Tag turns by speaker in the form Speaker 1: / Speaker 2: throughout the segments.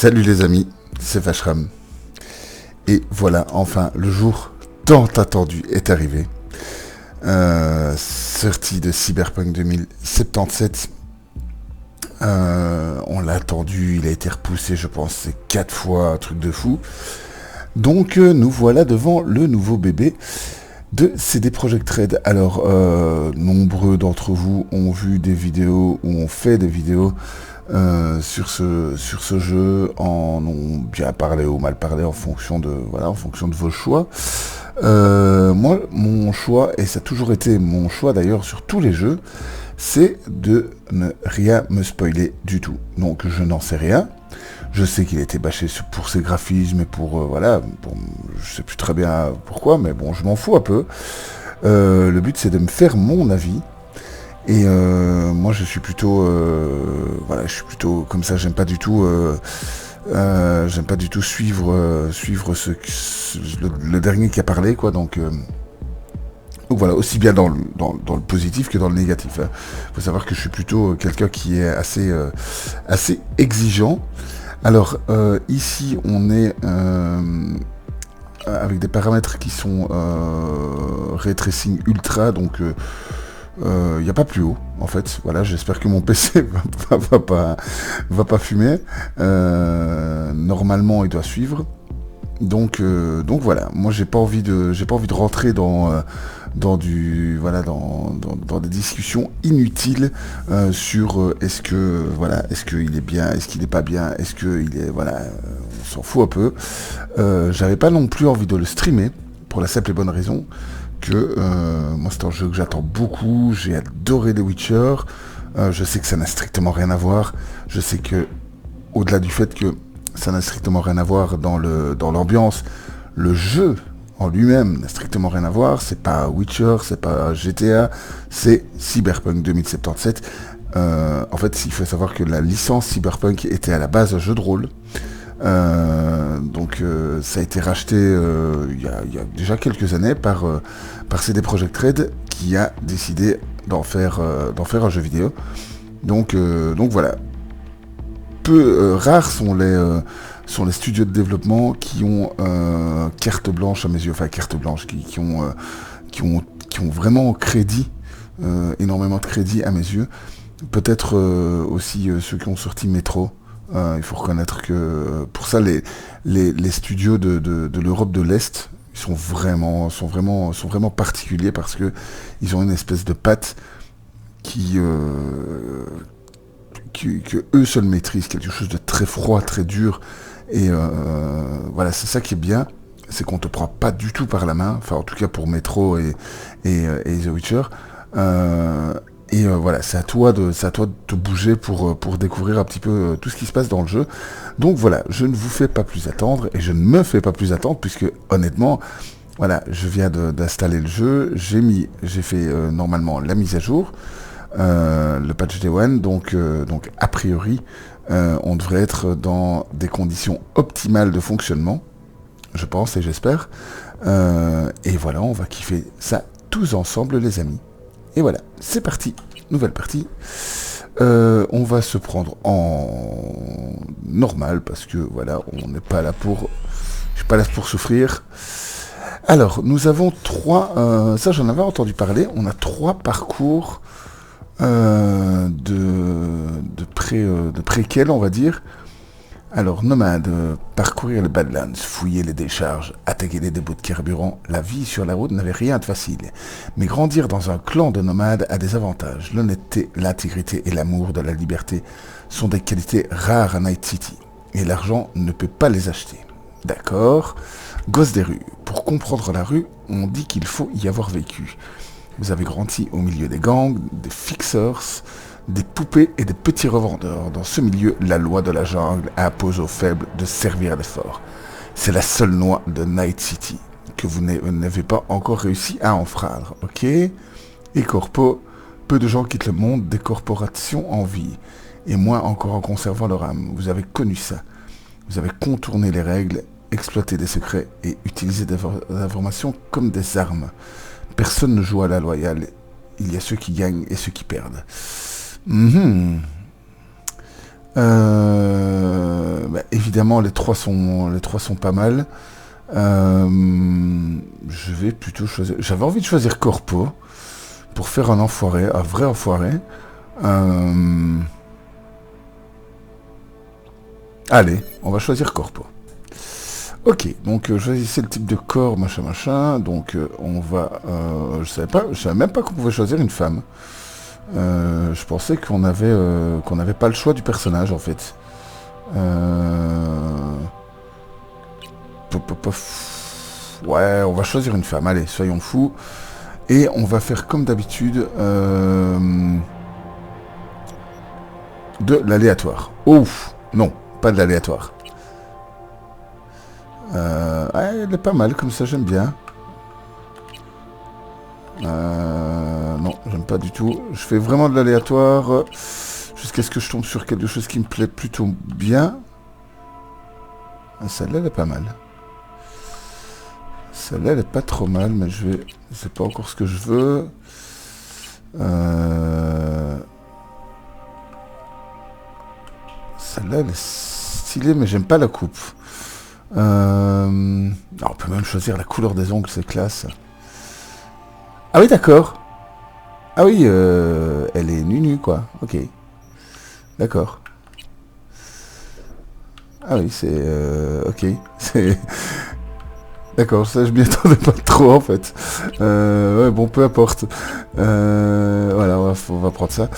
Speaker 1: Salut les amis, c'est Vachram. Et voilà, enfin, le jour tant attendu est arrivé. Sortie de Cyberpunk 2077. On l'a attendu, il a été repoussé, je pense, c'est 4 fois, un truc de fou. Donc nous voilà devant le nouveau bébé de CD Projekt Red. Alors, nombreux d'entre vous ont vu des vidéos ou ont fait des vidéos sur ce jeu, en ont bien parlé ou mal parlé en fonction de vos choix. Moi, mon choix, et ça a toujours été mon choix d'ailleurs sur tous les jeux, c'est de ne rien me spoiler du tout. Donc je n'en sais rien. Je sais qu'il a été bâché pour ses graphismes et pour je sais plus très bien pourquoi, mais bon, je m'en fous un peu. Le but c'est de me faire mon avis. Et moi je suis plutôt je suis plutôt comme ça, j'aime pas du tout suivre le dernier qui a parlé, quoi. Donc voilà, aussi bien dans le positif que dans le négatif, hein. Faut savoir que je suis plutôt quelqu'un qui est assez exigeant. Alors ici on est avec des paramètres qui sont ray tracing ultra, donc il n'y a pas plus haut en fait. Voilà, j'espère que mon PC va pas fumer. Normalement il doit suivre. Donc voilà, moi j'ai pas envie de rentrer dans des discussions inutiles sur est-ce qu'il est bien, est-ce qu'il est pas bien, est-ce qu'il est, on s'en fout un peu. J'avais pas non plus envie de le streamer pour la simple et bonne raison que moi c'est un jeu que j'attends beaucoup, j'ai adoré The Witcher, je sais que ça n'a strictement rien à voir, je sais que au-delà du fait que ça n'a strictement rien à voir dans l'ambiance, le jeu en lui-même n'a strictement rien à voir, c'est pas Witcher, c'est pas GTA, c'est Cyberpunk 2077. En fait, il faut savoir que la licence Cyberpunk était à la base un jeu de rôle. Donc ça a été racheté il y a déjà quelques années par CD Projekt Red, qui a décidé d'en faire un jeu vidéo. Donc voilà. Rares sont les studios de développement qui ont carte blanche à mes yeux, enfin carte blanche, qui ont vraiment crédit, énormément de crédit à mes yeux. Peut-être aussi ceux qui ont sorti Metro. Il faut reconnaître que pour ça les studios de l'Europe de l'Est, ils sont vraiment particuliers, parce que ils ont une espèce de patte que eux seuls maîtrisent, quelque chose de très froid, très dur. Et voilà, c'est ça qui est bien, c'est qu'on te prend pas du tout par la main, enfin en tout cas pour Metro et The Witcher. Voilà, c'est à toi de te bouger pour découvrir un petit peu tout ce qui se passe dans le jeu. Donc voilà, je ne vous fais pas plus attendre, et je ne me fais pas plus attendre, puisque honnêtement, voilà, je viens d'installer le jeu, j'ai fait normalement la mise à jour, le patch Day One, donc a priori, on devrait être dans des conditions optimales de fonctionnement, je pense et j'espère. Et voilà, on va kiffer ça tous ensemble, les amis. Et voilà, c'est parti, nouvelle partie. On va se prendre en normal, parce que voilà, on n'est pas là pour... Je suis pas là pour souffrir. Alors, nous avons 3... ça, j'en avais entendu parler. On a 3 parcours de préquels, on va dire. Alors, nomade, parcourir les Badlands, fouiller les décharges, attaquer les dépots de carburant, la vie sur la route n'avait rien de facile. Mais grandir dans un clan de nomades a des avantages. L'honnêteté, l'intégrité et l'amour de la liberté sont des qualités rares à Night City. Et l'argent ne peut pas les acheter. D'accord. Gosse des rues. Pour comprendre la rue, on dit qu'il faut y avoir vécu. Vous avez grandi au milieu des gangs, des fixers, des poupées et des petits revendeurs. Dans ce milieu, la loi de la jungle impose aux faibles de servir les forts. C'est la seule loi de Night City que vous n'avez pas encore réussi à enfreindre, ok? Et corpo, peu de gens quittent le monde des corporations en vie, et moins encore en conservant leur âme. Vous avez connu ça. Vous avez contourné les règles, exploité des secrets et utilisé des informations comme des armes. Personne ne joue à la loyale. Il y a ceux qui gagnent et ceux qui perdent. évidemment, les trois sont pas mal. Je vais plutôt choisir... J'avais envie de choisir Corpo pour faire un enfoiré, un vrai enfoiré. Allez, on va choisir Corpo. Ok, donc choisissez le type de corps, machin, machin. Donc on va... je savais même pas qu'on pouvait choisir une femme. Je pensais qu'on avait pas le choix du personnage en fait. Ouais, on va choisir une femme. Allez, soyons fous. Et on va faire comme d'habitude de l'aléatoire. Ouf, non, pas de l'aléatoire. Ouais, elle est pas mal, comme ça j'aime bien. Non, j'aime pas du tout. Je fais vraiment de l'aléatoire jusqu'à ce que je tombe sur quelque chose qui me plaît plutôt bien. Celle-là, elle est pas mal. Celle-là, elle est pas trop mal, mais je vais... C'est pas encore ce que je veux. Celle-là, elle est stylée, mais j'aime pas la coupe. On peut même choisir la couleur des ongles, c'est classe. Ah oui, d'accord. Ah oui, elle est nue, quoi. Ok. D'accord. Ah oui, c'est... ok. C'est... D'accord, ça je m'y attendais pas trop en fait. Ouais, bon, peu importe. Voilà, on va prendre ça.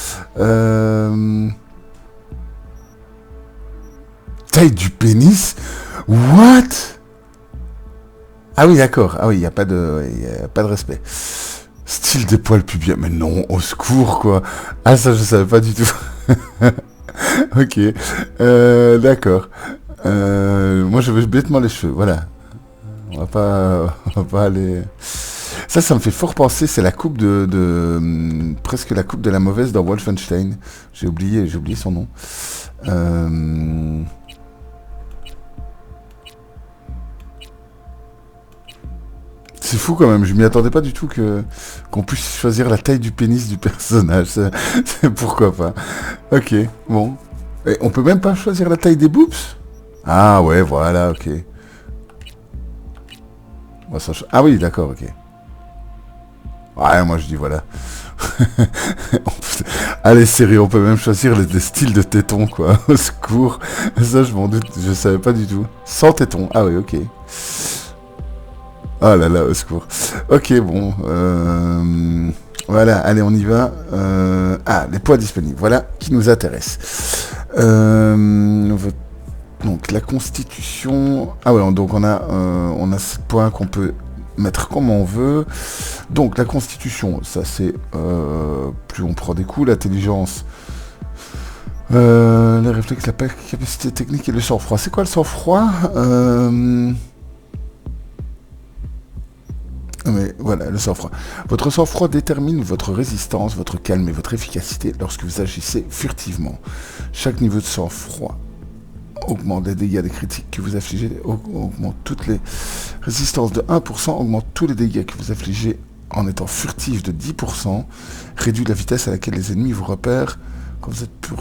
Speaker 1: Taille du pénis? What? Ah oui, d'accord. Ah oui, il n'y a pas de... y a pas de respect. Style des poils pubiens. Mais non, au secours, quoi. Ah, ça, je savais pas du tout. Ok. D'accord. Moi, je veux bêtement les cheveux. Voilà. On va pas aller... Ça me fait fort penser, c'est la coupe presque la coupe de la mauvaise dans Wolfenstein. J'ai oublié son nom. C'est fou quand même, je m'y attendais pas du tout qu'on puisse choisir la taille du pénis du personnage. Pourquoi pas. Ok, bon. Et on peut même pas choisir la taille des boobs? Ah ouais, voilà, ok. Ah oui, d'accord, ok. Ouais, moi je dis voilà. Allez, sérieux, on peut même choisir les styles de tétons, quoi. Au secours. Ça, je m'en doute, je savais pas du tout. Sans tétons, ah oui, ok. Oh là là, au secours. Ok, bon. Voilà, allez, on y va. Les poids disponibles, voilà, qui nous intéresse. Donc la constitution... Ah ouais, donc on a ce point qu'on peut mettre comme on veut. Donc la constitution, ça c'est... plus on prend des coups, l'intelligence... les réflexes, la capacité technique et le sang-froid. C'est quoi le sang-froid Mais voilà, le sang-froid. Votre sang-froid détermine votre résistance, votre calme et votre efficacité lorsque vous agissez furtivement. Chaque niveau de sang-froid augmente les dégâts des critiques que vous affligez, augmente toutes les résistances de 1%, augmente tous les dégâts que vous affligez en étant furtif de 10%, réduit la vitesse à laquelle les ennemis vous repèrent quand vous êtes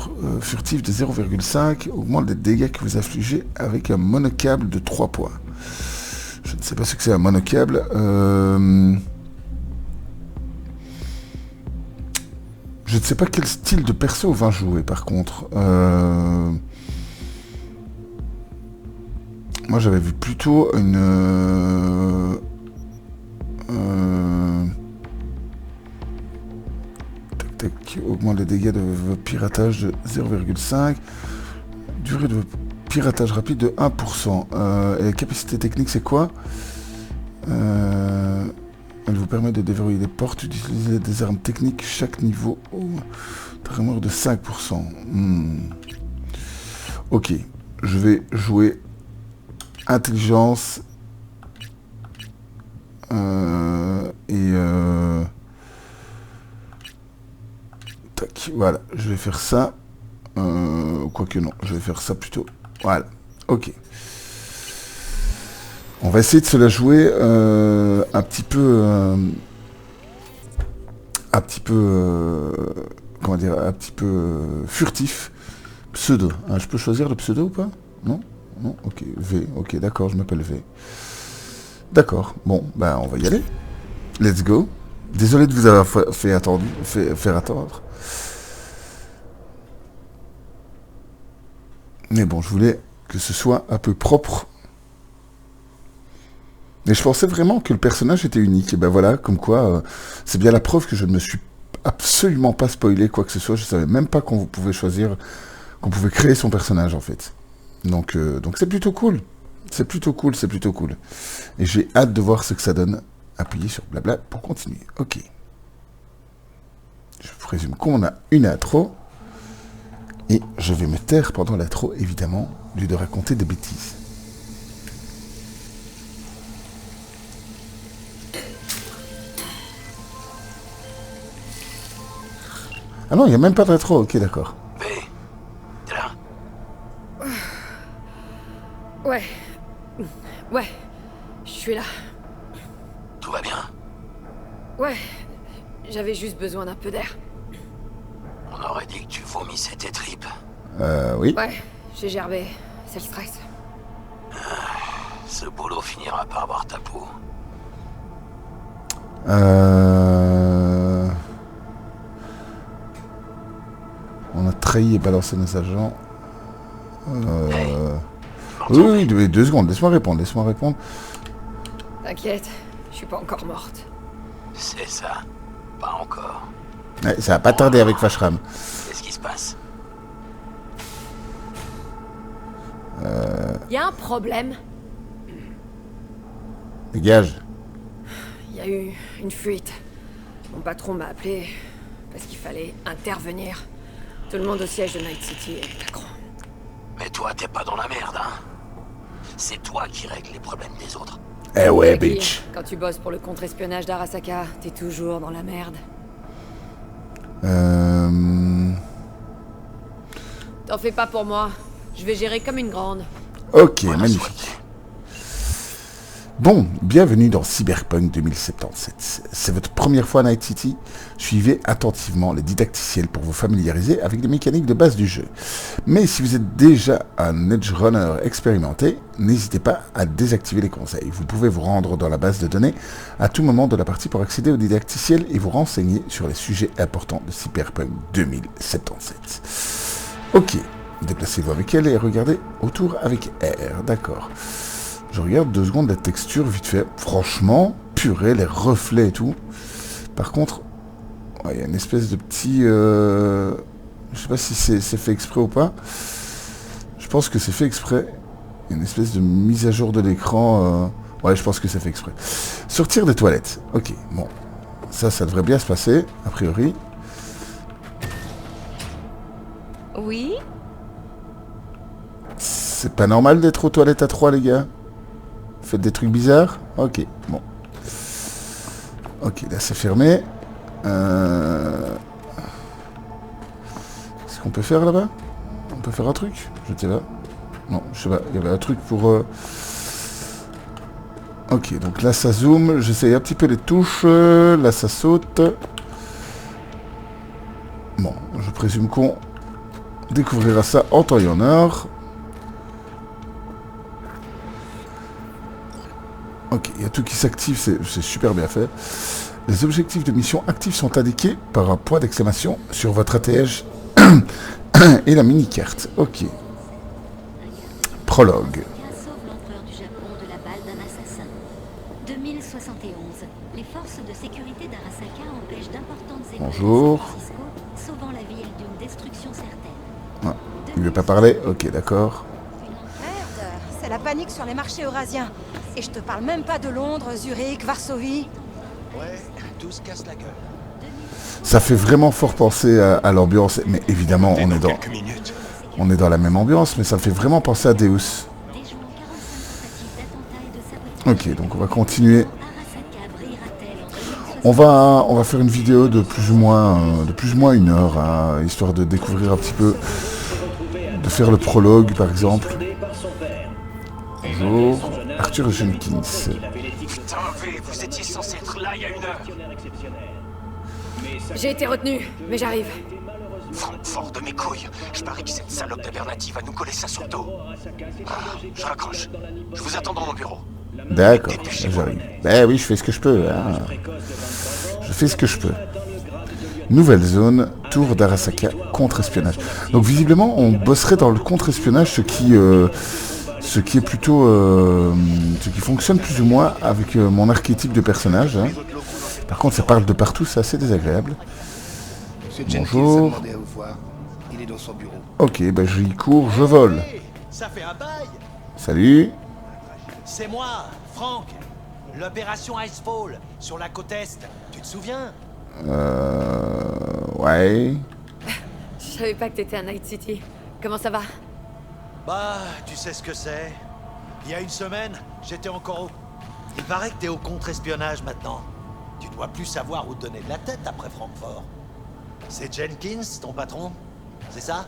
Speaker 1: furtif de 0,5, augmente les dégâts que vous affligez avec un monocable de 3 points. Je ne sais pas ce que c'est un monocable. Je ne sais pas quel style de perso on va jouer par contre. Moi j'avais vu plutôt une... Tac, augmente les dégâts de vos piratages de 0,5. Durée de piratage rapide de 1%. Et la capacité technique c'est quoi? Elle vous permet de déverrouiller les portes, d'utiliser des armes techniques chaque niveau. Tremor de 5%. Ok, je vais jouer intelligence tac, voilà, je vais faire ça. Quoique non, je vais faire ça plutôt. Voilà, ok. On va essayer de se la jouer un petit peu, comment dire, un petit peu furtif. Pseudo. Hein, je peux choisir le pseudo ou pas? Non? Non, ok, V. Ok, d'accord, je m'appelle V. D'accord, bon, ben on va y aller. Let's go. Désolé de vous avoir faire attendre. Mais bon, je voulais que ce soit un peu propre. Mais je pensais vraiment que le personnage était unique. Et ben voilà, comme quoi, c'est bien la preuve que je ne me suis absolument pas spoilé quoi que ce soit. Je savais même pas qu'on pouvait choisir, qu'on pouvait créer son personnage en fait. Donc c'est plutôt cool. C'est plutôt cool, c'est plutôt cool. Et j'ai hâte de voir ce que ça donne. Appuyez sur blabla pour continuer. Ok. Je présume qu'on a une intro. Et je vais me taire pendant l'intro, évidemment, au lieu de raconter des bêtises. Ah non, il n'y a même pas d'intro, ok, d'accord.
Speaker 2: V, t'es là?
Speaker 3: Ouais. Ouais. Je suis là.
Speaker 2: Tout va bien?
Speaker 3: Ouais. J'avais juste besoin d'un peu d'air.
Speaker 2: On aurait dit que tu vomissais tes tripes.
Speaker 1: Oui.
Speaker 3: Ouais, j'ai gerbé. C'est le stress.
Speaker 2: Ce boulot finira par avoir ta peau.
Speaker 1: On a trahi et balancé nos agents.
Speaker 2: Hey,
Speaker 1: Oui, 2 secondes, laisse-moi répondre.
Speaker 3: T'inquiète, je suis pas encore morte.
Speaker 2: c'est ça. Pas encore.
Speaker 1: Ouais, ça va pas tarder avec Fashram.
Speaker 2: Qu'est-ce qui se passe?
Speaker 3: Y a un problème.
Speaker 1: Dégage.
Speaker 3: Il y a eu une fuite. Mon patron m'a appelé parce qu'il fallait intervenir. Tout le monde au siège de Night City est à cran.
Speaker 2: Mais toi, t'es pas dans la merde, hein? C'est toi qui règles les problèmes des autres.
Speaker 1: Eh ouais,
Speaker 3: Jackie,
Speaker 1: bitch.
Speaker 3: quand tu bosses pour le contre-espionnage d'Arasaka, t'es toujours dans la merde. T'en fais pas pour moi. Je vais gérer comme une grande.
Speaker 1: Ok,
Speaker 2: Voilà,
Speaker 1: magnifique. Bon, bienvenue dans Cyberpunk 2077. C'est votre première fois à Night City. Suivez attentivement les didacticiels pour vous familiariser avec les mécaniques de base du jeu. Mais si vous êtes déjà un Edge Runner expérimenté, n'hésitez pas à désactiver les conseils. Vous pouvez vous rendre dans la base de données à tout moment de la partie pour accéder aux didacticiels et vous renseigner sur les sujets importants de Cyberpunk 2077. Ok, déplacez-vous avec elle et regardez autour avec R, d'accord. Je regarde 2 secondes la texture vite fait. Franchement, purée, les reflets et tout. Par contre, il y a une espèce de petit... je sais pas si c'est fait exprès ou pas. Je pense que c'est fait exprès. Il y a une espèce de mise à jour de l'écran. Ouais, je pense que c'est fait exprès. Sortir des toilettes. Ok, bon. Ça devrait bien se passer, a priori.
Speaker 4: Oui?
Speaker 1: C'est pas normal d'être aux toilettes à 3, les gars. Faites des trucs bizarres. Ok, bon. Ok, là c'est fermé. Qu'est-ce qu'on peut faire là-bas? On peut faire un truc? Je sais pas. Non, je sais pas. Il y avait un truc pour... Ok, donc là ça zoome. J'essaye un petit peu les touches. Là ça saute. Bon, je présume qu'on découvrira ça en temps et en heure. Ok, il y a tout qui s'active, c'est super bien fait. Les objectifs de mission actifs sont indiqués par un point d'exclamation sur votre ATH et la mini-carte. Ok. Prologue.
Speaker 5: Sauve l'empereur du Japon de la balle d'un assassin. 2071. Les forces de sécurité d'Arasaka empêchent d'importantes émeutes
Speaker 1: Bonjour.
Speaker 5: à San Francisco, sauvant la ville d'une destruction certaine.
Speaker 1: Ouais. Il veut pas parler? Ok, d'accord.
Speaker 4: Merde, c'est la panique sur les marchés eurasiens. Et je te parle même pas de Londres, Zurich, Varsovie.
Speaker 2: Ouais, tout se casse la gueule.
Speaker 1: Ça fait vraiment fort penser à l'ambiance. Mais évidemment, on est dans la même ambiance, mais ça me fait vraiment penser à Deus.
Speaker 5: Déjouant 45 tentatives d'attentat et de sabotage.
Speaker 1: Ok, donc on va continuer.
Speaker 5: Arasaka brillera-t-elle en 2060?
Speaker 1: On va faire une vidéo de plus ou moins 1 heure, hein, histoire de découvrir un petit peu, de faire le prologue par exemple. Bonjour, Arthur Jenkins.
Speaker 2: Putain, V, vous étiez censé être là il y a 1 heure.
Speaker 3: J'ai été retenu, mais j'arrive.
Speaker 2: Francfort de mes couilles. Je parie que cette salope d'Abernathy va nous coller ça sur le dos. Ah, je raccroche. Je vous attends dans mon bureau.
Speaker 1: D'accord, j'arrive. Ben oui, je fais ce que je peux. Hein. Je fais ce que je peux. Nouvelle zone, tour d'Arasaka, contre-espionnage. Donc visiblement, on bosserait dans le contre-espionnage, ce qui est plutôt... ce qui fonctionne plus ou moins avec mon archétype de personnage. Hein. Par contre, ça parle de partout, c'est assez désagréable. Bonjour.
Speaker 6: Il est dans son bureau.
Speaker 1: Ok, ben j'y cours, je vole.
Speaker 7: Hey, ça fait un bail.
Speaker 1: Salut.
Speaker 7: C'est moi, Frank. L'opération Icefall, sur la côte Est. Tu te souviens?
Speaker 1: Ouais.
Speaker 3: Je savais pas que t'étais à Night City. Comment ça va?
Speaker 7: Bah, tu sais ce que c'est. Il y a une semaine, j'étais encore au... Il paraît que t'es au contre-espionnage maintenant. Tu dois plus savoir où te donner de la tête après Francfort. C'est Jenkins, ton patron? C'est ça?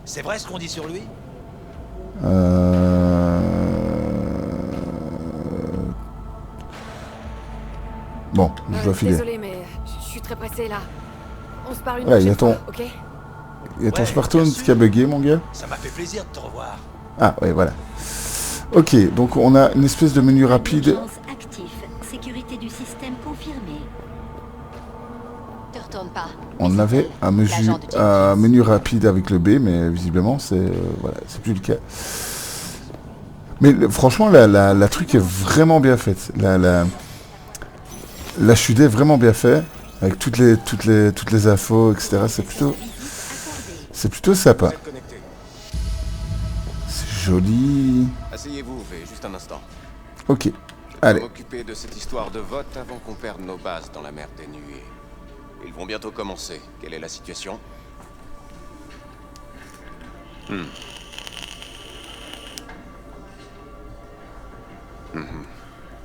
Speaker 7: C'est vrai ce qu'on dit sur lui?
Speaker 1: Bon, je dois filer.
Speaker 3: Désolé, mais je suis très pressé là. On se parle une
Speaker 1: Ouais, il y a
Speaker 3: prochaine
Speaker 1: ton...
Speaker 3: fois, ok?
Speaker 1: Il y a ton
Speaker 7: Ouais,
Speaker 1: smartphone
Speaker 7: bien
Speaker 1: qui
Speaker 7: sûr.
Speaker 1: a bugué, mon gars.
Speaker 7: Ça m'a fait plaisir de te revoir.
Speaker 1: Ah, ouais, voilà. Ok, donc on a une espèce de menu rapide.
Speaker 5: Urgence actif. Sécurité du système confirmée.
Speaker 4: Te retourne pas.
Speaker 1: On avait un menu rapide avec le B, mais visiblement, c'est voilà, c'est plus le cas. Mais franchement, la truc est vraiment bien faite. La chute est vraiment bien fait, avec toutes les infos, etc. C'est plutôt sympa. C'est joli.
Speaker 8: Asseyez-vous, V, juste un instant.
Speaker 1: Ok,
Speaker 8: Je vais
Speaker 1: allez.
Speaker 8: m'occuper de cette histoire de vote avant qu'on perde nos bases dans la mer des nuées. Ils vont bientôt commencer. Quelle est la situation?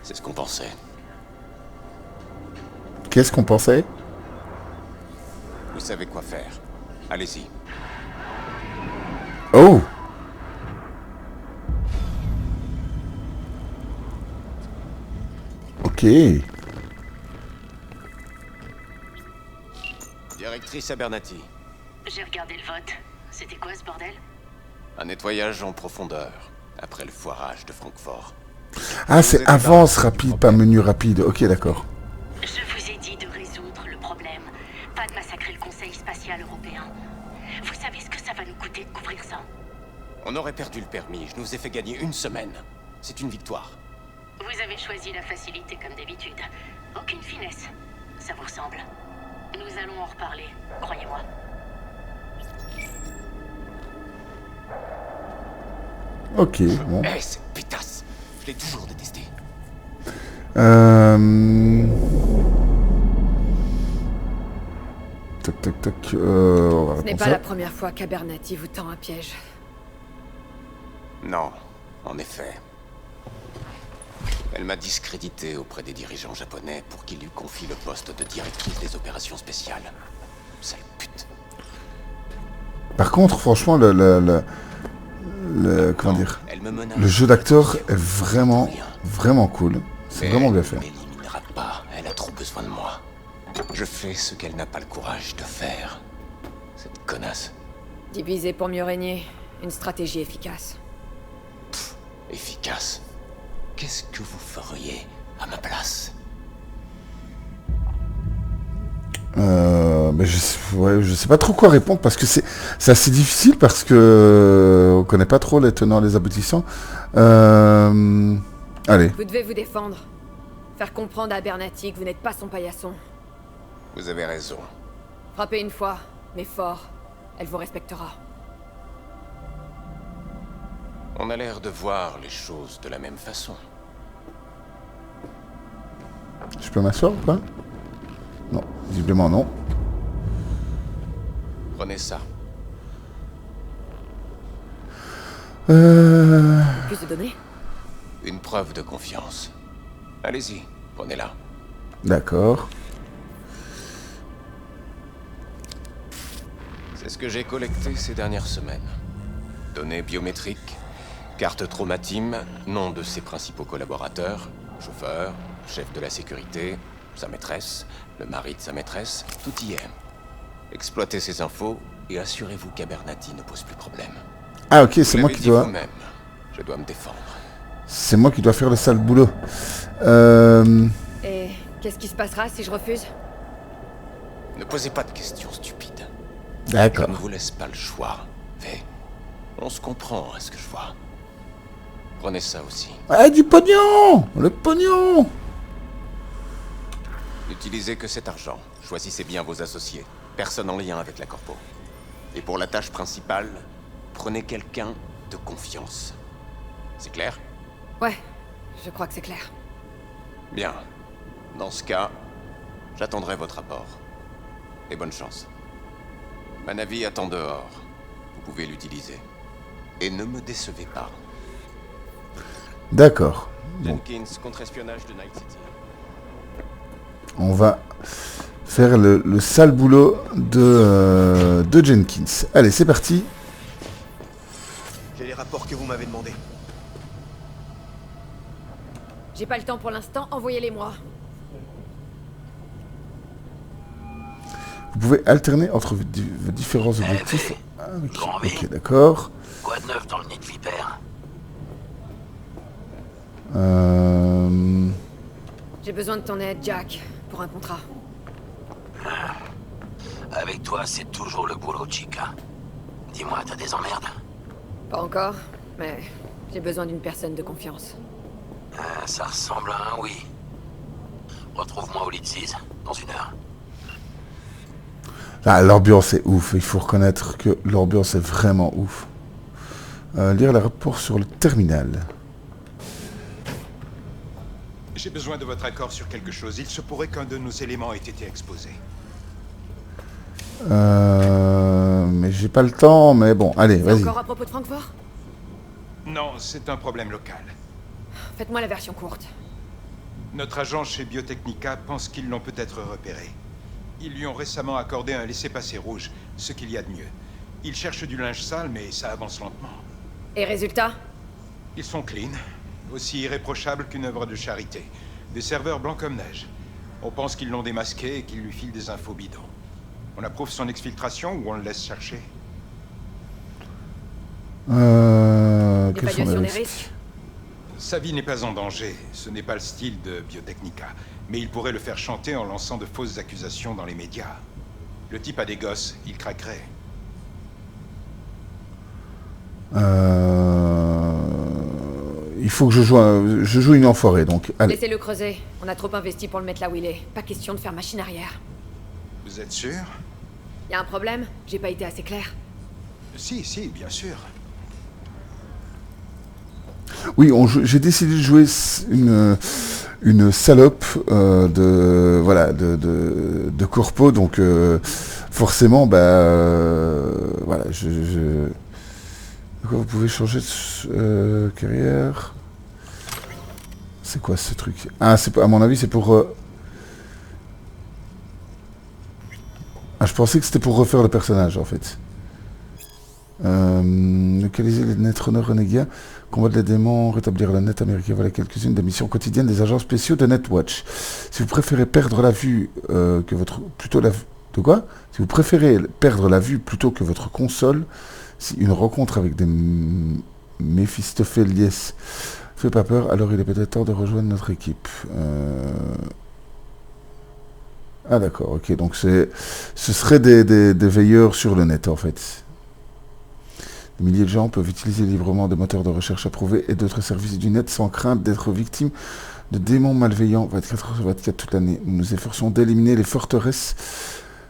Speaker 8: C'est ce qu'on pensait.
Speaker 1: Qu'est-ce qu'on pensait?
Speaker 8: Vous savez quoi faire. Allez-y.
Speaker 1: Oh! Ok.
Speaker 8: Directrice Abernathy.
Speaker 5: J'ai regardé le vote. C'était quoi ce bordel?
Speaker 8: Un nettoyage en profondeur, après le foirage de Francfort.
Speaker 1: Ah, c'est avance rapide, pas menu rapide. Ok, d'accord.
Speaker 5: Je vous ai dit de résoudre le problème, pas de massacrer le Conseil spatial européen. Vous savez ce que ça va nous coûter de couvrir ça?
Speaker 8: On aurait perdu le permis, je nous ai fait gagner une semaine. C'est une victoire.
Speaker 5: Vous avez choisi la facilité comme d'habitude. Aucune finesse. Ça vous ressemble. Nous allons en reparler, croyez-moi.
Speaker 1: Ok, bon.
Speaker 8: Eh, cette pétasse! Je l'ai toujours détesté.
Speaker 1: Tac, tac, tac. On va
Speaker 3: Ce n'est
Speaker 1: répondre
Speaker 3: pas
Speaker 1: ça.
Speaker 3: la première fois qu'Abernathy vous tend un piège.
Speaker 8: Non, en effet. Elle m'a discrédité auprès des dirigeants japonais pour qu'ils lui confient le poste de directrice des opérations spéciales. Sale pute.
Speaker 1: Par contre, franchement, comment dire,
Speaker 8: Elle me menace.
Speaker 1: le jeu d'acteur est vraiment, vraiment cool. C'est
Speaker 8: Mais
Speaker 1: vraiment bien fait.
Speaker 8: elle ne m'éliminera pas, elle a trop besoin de moi. Je fais ce qu'elle n'a pas le courage de faire. Cette connasse.
Speaker 3: Diviser pour mieux régner. Une stratégie efficace.
Speaker 8: Efficace. Qu'est-ce que vous feriez à ma place?
Speaker 1: Ben je sais pas trop quoi répondre parce que c'est assez difficile parce que on connaît pas trop les tenants, les aboutissants. Allez.
Speaker 3: Vous devez vous défendre. Faire comprendre à Abernathy que vous n'êtes pas son paillasson.
Speaker 8: Vous avez raison.
Speaker 3: Frappez une fois, mais fort. Elle vous respectera.
Speaker 8: On a l'air de voir les choses de la même façon.
Speaker 1: Je peux m'asseoir ou pas? Non, visiblement non.
Speaker 8: Prenez ça.
Speaker 3: Plus de données?
Speaker 8: Une preuve de confiance. Allez-y, prenez-la.
Speaker 1: D'accord.
Speaker 8: C'est ce que j'ai collecté ces dernières semaines. Données biométriques, carte traumatim, nom de ses principaux collaborateurs, chauffeur, chef de la sécurité, sa maîtresse, le mari de sa maîtresse, tout y est. Exploitez ces infos et assurez-vous qu'Abernathy ne pose plus problème.
Speaker 1: Ah ok, c'est
Speaker 8: Vous
Speaker 1: moi
Speaker 8: l'avez
Speaker 1: qui
Speaker 8: dit
Speaker 1: dois...
Speaker 8: vous-même, je dois me défendre.
Speaker 1: C'est moi qui dois faire le sale boulot.
Speaker 3: Et qu'est-ce qui se passera si je refuse?
Speaker 8: Ne posez pas de questions stupides.
Speaker 1: D'accord.
Speaker 8: Je ne vous laisse pas le choix. Mais on se comprend à ce que je vois. Prenez ça aussi.
Speaker 1: Ah, du pognon! Le pognon!
Speaker 8: N'utilisez que cet argent. Choisissez bien vos associés. Personne en lien avec la corpo. Et pour la tâche principale, prenez quelqu'un de confiance. C'est clair?
Speaker 3: Ouais, je crois que c'est clair.
Speaker 8: Bien. Dans ce cas, j'attendrai votre rapport. Et bonne chance. Manavi attend dehors. Vous pouvez l'utiliser. Et ne me décevez pas.
Speaker 1: D'accord. Bon.
Speaker 8: Jenkins, contre-espionnage de Night City.
Speaker 1: On va faire le sale boulot de Jenkins. Allez, c'est parti.
Speaker 6: J'ai les rapports que vous m'avez demandé.
Speaker 3: J'ai pas le temps pour l'instant, envoyez-les-moi.
Speaker 1: Vous pouvez alterner entre vos différents objectifs. Ah,
Speaker 2: Grand V.
Speaker 1: ok, d'accord.
Speaker 2: Quoi de neuf dans le nid de vipère?
Speaker 3: J'ai besoin de ton aide, Jack, pour un contrat.
Speaker 2: Avec toi, c'est toujours le boulot, Chica. Dis-moi, t'as des emmerdes?
Speaker 3: Pas encore, mais j'ai besoin d'une personne de confiance.
Speaker 2: Ça ressemble à un oui. Retrouve-moi au Lidsiz, dans 1 heure.
Speaker 1: Ah, l'ambiance est ouf. Il faut reconnaître que l'ambiance est vraiment ouf. Lire les rapports sur le terminal.
Speaker 9: J'ai besoin de votre accord sur quelque chose. Il se pourrait qu'un de nos éléments ait été exposé.
Speaker 1: Mais j'ai pas le temps, mais bon, allez, vas-y.
Speaker 3: Encore à propos de Francfort?
Speaker 9: Non, c'est un problème local.
Speaker 3: Faites-moi la version courte.
Speaker 9: Notre agent chez Biotechnica pense qu'ils l'ont peut-être repéré. Ils lui ont récemment accordé un laissez-passer rouge, ce qu'il y a de mieux. Ils cherchent du linge sale, mais ça avance lentement.
Speaker 3: Et résultat?
Speaker 9: Ils sont clean, aussi irréprochables qu'une œuvre de charité. Des serveurs blancs comme neige. On pense qu'ils l'ont démasqué et qu'ils lui filent des infos bidons. On approuve son exfiltration ou on le laisse chercher?
Speaker 1: Quels sont les risques?
Speaker 9: Sa vie n'est pas en danger. Ce n'est pas le style de Biotechnica. Mais il pourrait le faire chanter en lançant de fausses accusations dans les médias. Le type a des gosses, il craquerait.
Speaker 1: Il faut que je joue une enfoirée, donc allez.
Speaker 3: Laissez-le creuser. On a trop investi pour le mettre là où il est. Pas question de faire machine arrière.
Speaker 9: Vous êtes sûr?
Speaker 3: Y a un problème? J'ai pas été assez clair.
Speaker 9: Si, bien sûr.
Speaker 1: Oui, j'ai décidé de jouer une salope de corpo, donc forcément, voilà, Vous pouvez changer de carrière. C'est quoi ce truc? Ah, à mon avis, c'est pour... Ah, je pensais que c'était pour refaire le personnage, en fait. Localiser les Netrunners renégats, combattre les démons, rétablir la net américaine, voilà quelques-unes des missions quotidiennes des agents spéciaux de Netwatch. Si vous préférez perdre la vue que votre... Plutôt la... De quoi? Si vous préférez perdre la vue plutôt que votre console, si une rencontre avec des Méphistophéliès fait pas peur, alors il est peut-être temps de rejoindre notre équipe. Ah d'accord, ok, donc ce serait des veilleurs sur le net en fait. Des milliers de gens peuvent utiliser librement des moteurs de recherche approuvés et d'autres services du net sans crainte d'être victimes de démons malveillants 24h/24 toute l'année. Nous nous efforçons d'éliminer les forteresses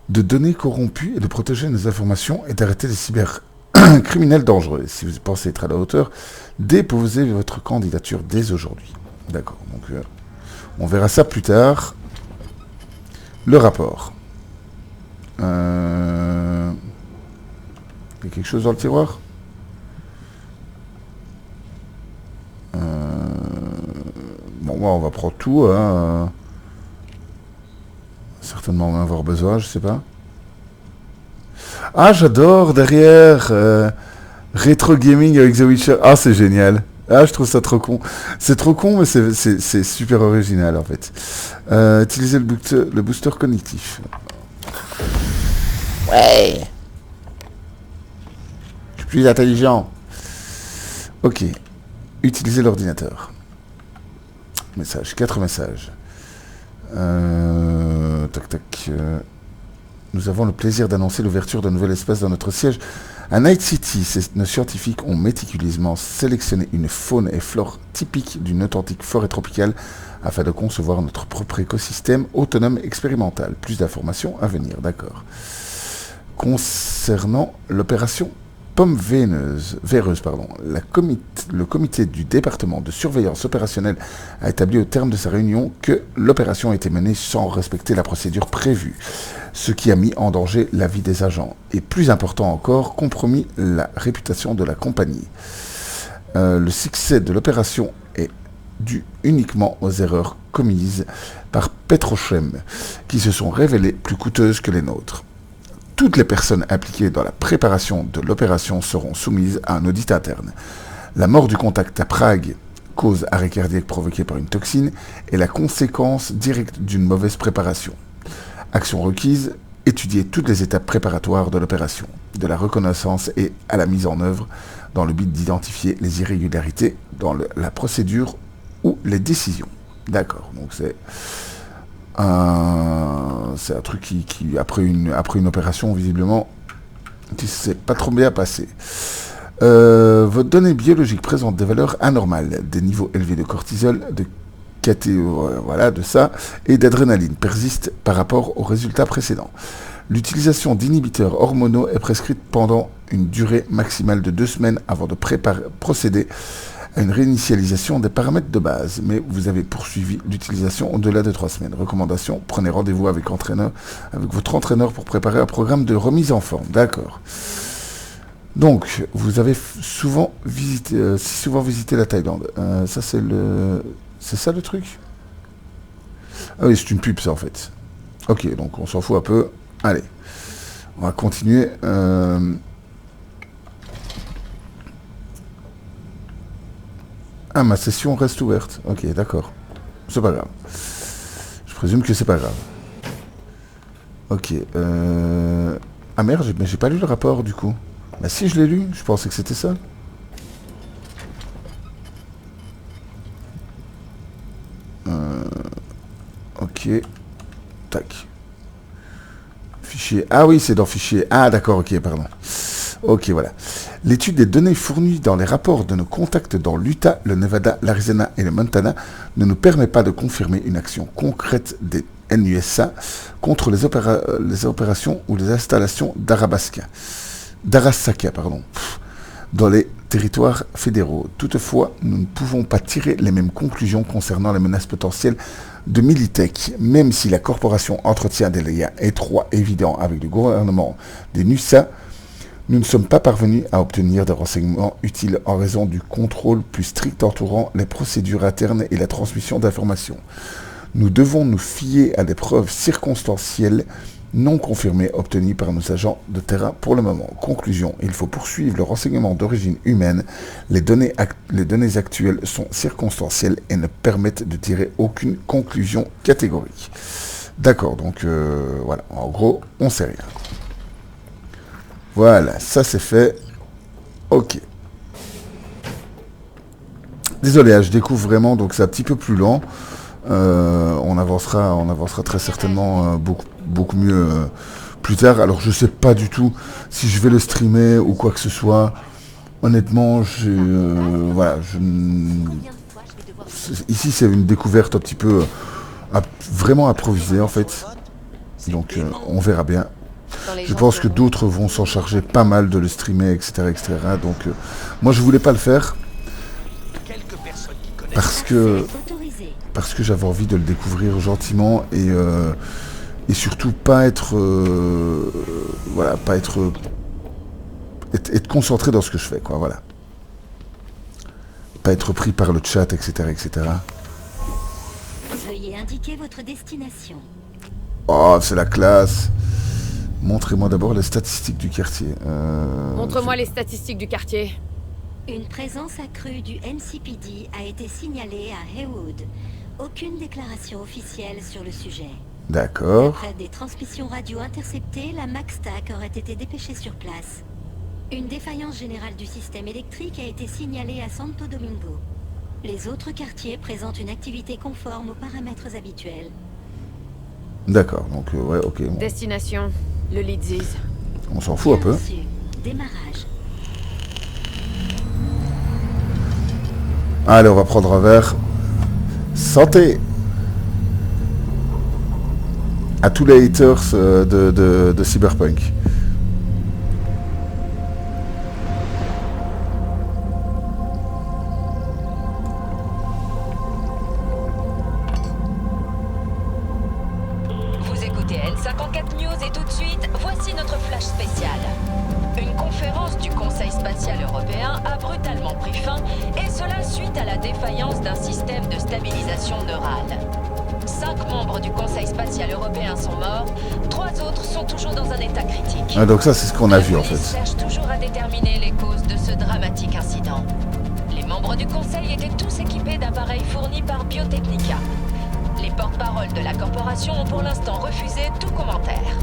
Speaker 1: de données corrompues et de protéger nos informations et d'arrêter les cybercriminels dangereux. Si vous pensez être à la hauteur, déposez votre candidature dès aujourd'hui. D'accord, donc on verra ça plus tard. Le rapport. Il y a quelque chose dans le tiroir? Bon, on va prendre tout. Hein. Certainement on va en avoir besoin, je sais pas. Ah, j'adore derrière Retro Gaming avec The Witcher. Ah, c'est génial. Ah, je trouve ça trop con. C'est trop con, mais c'est super original en fait. Utiliser le booster cognitif. Ouais. Je suis plus intelligent. Ok. Utiliser l'ordinateur. Message. 4 messages. Tac tac. Nous avons le plaisir d'annoncer l'ouverture d'un nouvel espace dans notre siège. À Night City, nos scientifiques ont méticuleusement sélectionné une faune et flore typique d'une authentique forêt tropicale afin de concevoir notre propre écosystème autonome expérimental. Plus d'informations à venir, d'accord. Concernant l'opération Pomme Véreuse, le comité du département de surveillance opérationnelle a établi au terme de sa réunion que l'opération a été menée sans respecter la procédure prévue, ce qui a mis en danger la vie des agents et, plus important encore, compromis la réputation de la compagnie. Le succès de l'opération est dû uniquement aux erreurs commises par Petrochem, qui se sont révélées plus coûteuses que les nôtres. Toutes les personnes impliquées dans la préparation de l'opération seront soumises à un audit interne. La mort du contact à Prague, cause arrêt cardiaque provoqué par une toxine, est la conséquence directe d'une mauvaise préparation. Action requise, étudier toutes les étapes préparatoires de l'opération, de la reconnaissance et à la mise en œuvre, dans le but d'identifier les irrégularités dans la procédure ou les décisions. D'accord, donc c'est un truc qui après une opération, visiblement, qui s'est pas trop bien passé. Votre donnée biologique présente des valeurs anormales, des niveaux élevés de cortisol, de de ça, et d'adrénaline persistent par rapport aux résultats précédents. L'utilisation d'inhibiteurs hormonaux est prescrite pendant une durée maximale de 2 semaines avant de procéder à une réinitialisation des paramètres de base, mais vous avez poursuivi l'utilisation au-delà de 3 semaines. Recommandation, prenez rendez-vous avec votre entraîneur pour préparer un programme de remise en forme. D'accord. Donc, vous avez souvent visité la Thaïlande. Ça, c'est ça le truc? Ah oui, c'est une pub, ça, en fait. Ok, donc on s'en fout un peu. Allez, on va continuer. Ah, ma session reste ouverte. Ok, d'accord. C'est pas grave. Je présume que c'est pas grave. Ok. Ah merde, mais j'ai pas lu le rapport du coup. Bah si, je l'ai lu. Je pensais que c'était ça. Ok. Tac. Fichier. Ah oui, c'est dans fichier. Ah d'accord, ok, pardon. Ok, voilà. L'étude des données fournies dans les rapports de nos contacts dans l'Utah, le Nevada, l'Arizona et le Montana ne nous permet pas de confirmer une action concrète des NUSA contre les opérations ou les installations d'Arasaka, dans les territoires fédéraux. Toutefois, nous ne pouvons pas tirer les mêmes conclusions concernant les menaces potentielles de Militech, même si la corporation entretient des liens étroits évidents avec le gouvernement des NUSA. Nous ne sommes pas parvenus à obtenir des renseignements utiles en raison du contrôle plus strict entourant les procédures internes et la transmission d'informations. Nous devons nous fier à des preuves circonstancielles non confirmées obtenues par nos agents de terrain pour le moment. Conclusion, il faut poursuivre le renseignement d'origine humaine. Les données actuelles sont circonstancielles et ne permettent de tirer aucune conclusion catégorique. D'accord, donc voilà, en gros, on sait rien. Voilà, ça c'est fait. Ok. Désolé, je découvre vraiment, donc c'est un petit peu plus lent. On avancera très certainement beaucoup mieux plus tard. Alors je sais pas du tout si je vais le streamer ou quoi que ce soit. Honnêtement, ici c'est une découverte un petit peu vraiment improvisée en fait. Donc on verra bien. Je pense que d'autres vont s'en charger pas mal de le streamer, etc. Donc moi je voulais pas le faire parce que j'avais envie de le découvrir gentiment et surtout pas être être concentré dans ce que je fais, quoi, voilà. Pas être pris par le chat, etc.
Speaker 5: Veuillez indiquer votre destination.
Speaker 1: Oh, c'est la classe. Montrez-moi d'abord les statistiques du quartier.
Speaker 3: Montre-moi les statistiques du quartier.
Speaker 5: Une présence accrue du NCPD a été signalée à Haywood. Aucune déclaration officielle sur le sujet.
Speaker 1: D'accord.
Speaker 5: Après des transmissions radio interceptées, la MaxTac aurait été dépêchée sur place. Une défaillance générale du système électrique a été signalée à Santo Domingo. Les autres quartiers présentent une activité conforme aux paramètres habituels.
Speaker 1: D'accord, donc ouais, ok. Bon.
Speaker 3: Destination, le Leadsies.
Speaker 1: On s'en fout un peu.
Speaker 5: Reçu. Démarrage.
Speaker 1: Allez, on va prendre un verre. Santé à tous les haters de Cyberpunk.
Speaker 10: Vous écoutez N54 News et tout de suite, voici notre flash spécial. Une conférence du Conseil spatial européen a brutalement pris fin, et cela suite à la défaillance d'un système de stabilisation neurale. 5 membres du Conseil spatial européen sont morts, 3 autres sont toujours dans un état critique.
Speaker 1: Ah, donc ça, c'est ce qu'on a vu en
Speaker 10: La police
Speaker 1: fait.
Speaker 10: cherche toujours à déterminer les causes de ce dramatique incident. Les membres du Conseil étaient tous équipés d'appareils fournis par Biotechnica. Les porte-paroles de la corporation ont pour l'instant refusé tout commentaire.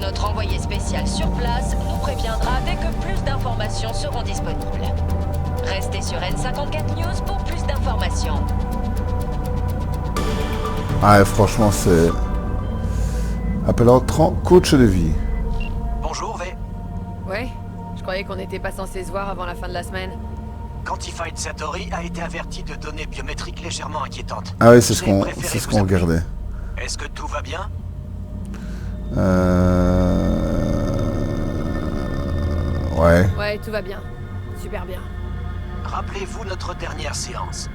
Speaker 10: Notre envoyé spécial sur place nous préviendra dès que plus d'informations seront disponibles. Restez sur N54 News pour plus d'informations.
Speaker 1: Ah, franchement, c'est... Appel entrant, coach de vie.
Speaker 2: Bonjour, V.
Speaker 3: Ouais, je croyais qu'on n'était pas censé se voir avant la fin de la semaine.
Speaker 2: Quantified Satori a été averti de données biométriques légèrement inquiétantes.
Speaker 1: Ah oui, c'est ce
Speaker 2: J'ai
Speaker 1: qu'on
Speaker 2: préféré vous appeler.
Speaker 1: regardait.
Speaker 2: Est-ce que tout va bien?
Speaker 1: Ouais.
Speaker 3: Ouais, tout va bien. Super bien.
Speaker 2: Rappelez-vous notre dernière séance.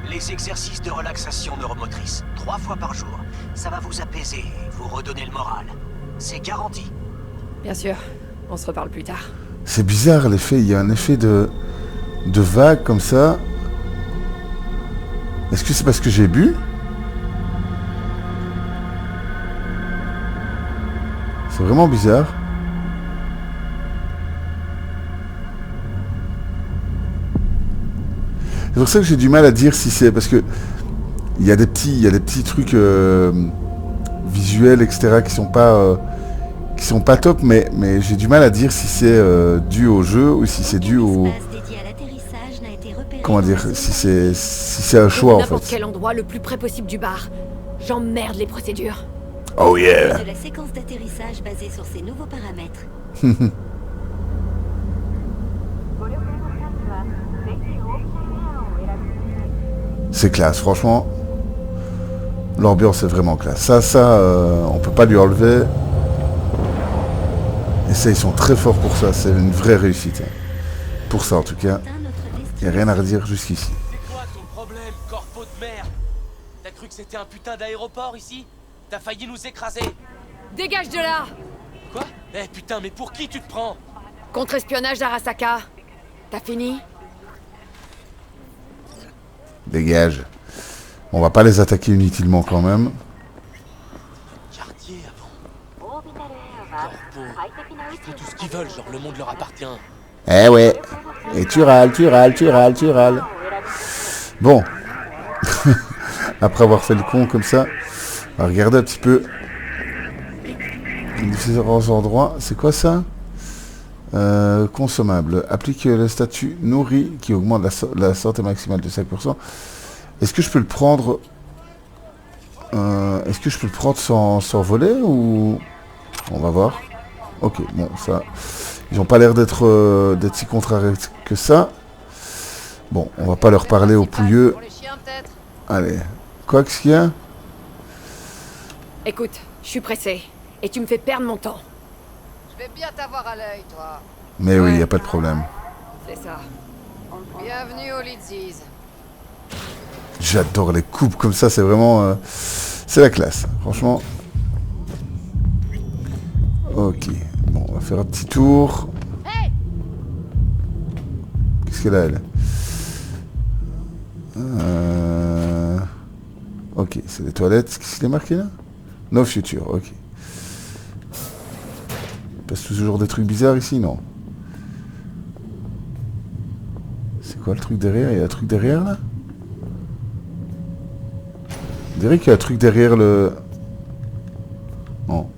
Speaker 2: Les exercices de relaxation neuromotrice, 3 fois par jour. Ça va vous apaiser et vous redonner le moral. C'est garanti.
Speaker 3: Bien sûr, on se reparle plus tard.
Speaker 1: C'est bizarre l'effet, il y a un effet de vague comme ça. Est-ce que c'est parce que j'ai bu? C'est vraiment bizarre. C'est pour ça que j'ai du mal à dire si c'est parce que il y a des petits trucs visuels, etc. qui sont pas top, mais j'ai du mal à dire si c'est dû au jeu ou si c'est dû au... Comment dire, si c'est un choix en
Speaker 3: N'importe
Speaker 1: fait.
Speaker 3: quel endroit le plus près possible du bar. J'emmerde les procédures.
Speaker 1: Oh yeah.
Speaker 5: De la séquence d'atterrissage basée sur ces nouveaux paramètres.
Speaker 1: C'est classe, franchement. L'ambiance est vraiment classe. Ça, on peut pas lui enlever. Et ça, ils sont très forts pour ça. C'est une vraie réussite. Pour ça, en tout cas. Il n'y a rien à redire jusqu'ici.
Speaker 11: C'est quoi ton problème, corpo de merde? T'as cru que c'était un putain d'aéroport ici? T'as failli nous écraser.
Speaker 3: Dégage de là!
Speaker 11: Quoi? Eh putain, mais pour qui tu te prends?
Speaker 3: Contre-espionnage d'Arasaka. T'as fini?
Speaker 1: Dégage. On va pas les attaquer inutilement quand même.
Speaker 11: Quartier avant. Corpo. Ils font tout ce qu'ils veulent, genre le monde leur appartient.
Speaker 1: Eh ouais. Et tu râles. Bon. Après avoir fait le con comme ça, on va regarder un petit peu les différents endroits. C'est quoi ça? Consommable. Applique le statut nourri qui augmente la santé maximale de 5%. Est-ce que je peux le prendre sans voler ou... On va voir. Ok, bon, ça... Ils ont pas l'air d'être si contrariés que ça. Bon, on va pas leur parler aux pouilleux. Allez. Quoi qu'est-ce qu'il y a?
Speaker 3: Écoute, je suis pressé. Et tu me fais perdre mon temps.
Speaker 12: Je vais bien t'avoir à l'œil, toi.
Speaker 1: Mais oui, y a pas de problème.
Speaker 3: C'est ça.
Speaker 12: Bienvenue au Leadsies.
Speaker 1: J'adore les coupes comme ça, c'est vraiment... c'est la classe, franchement. Ok, bon, on va faire un petit tour. Qu'est-ce qu'elle a, elle? Ok, c'est les toilettes. Qu'est-ce qu'il est marqué là? No future, ok. Il passe toujours des trucs bizarres ici, non? C'est quoi le truc derrière? Il y a un truc derrière là? On dirait qu'il y a un truc derrière le... Non,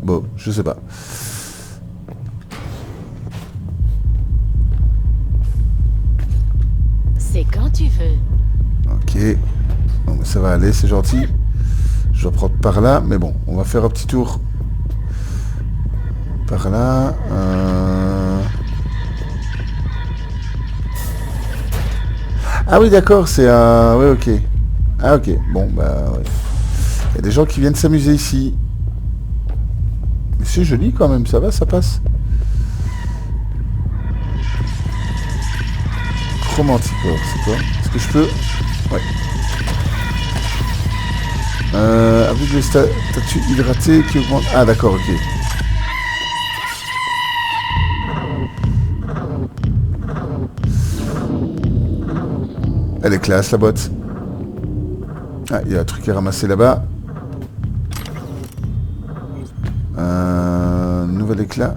Speaker 1: bon, je sais pas.
Speaker 10: C'est quand tu veux.
Speaker 1: Ok. Bon, mais ça va aller, c'est gentil. Je dois prendre par là, mais bon, on va faire un petit tour. Par là. Ah oui, d'accord, c'est un... Ouais, ok. Ah ok, bon, bah... Ouais. Il y a des gens qui viennent s'amuser ici. Mais c'est joli quand même, ça va, ça passe. Chromanticore, c'est quoi? Est-ce que je peux... Ouais. Avec les statues hydratées qui augmentent... Ah d'accord, ok. Elle est classe la boîte. Ah, il y a un truc à ramasser là-bas. Nouvel éclat.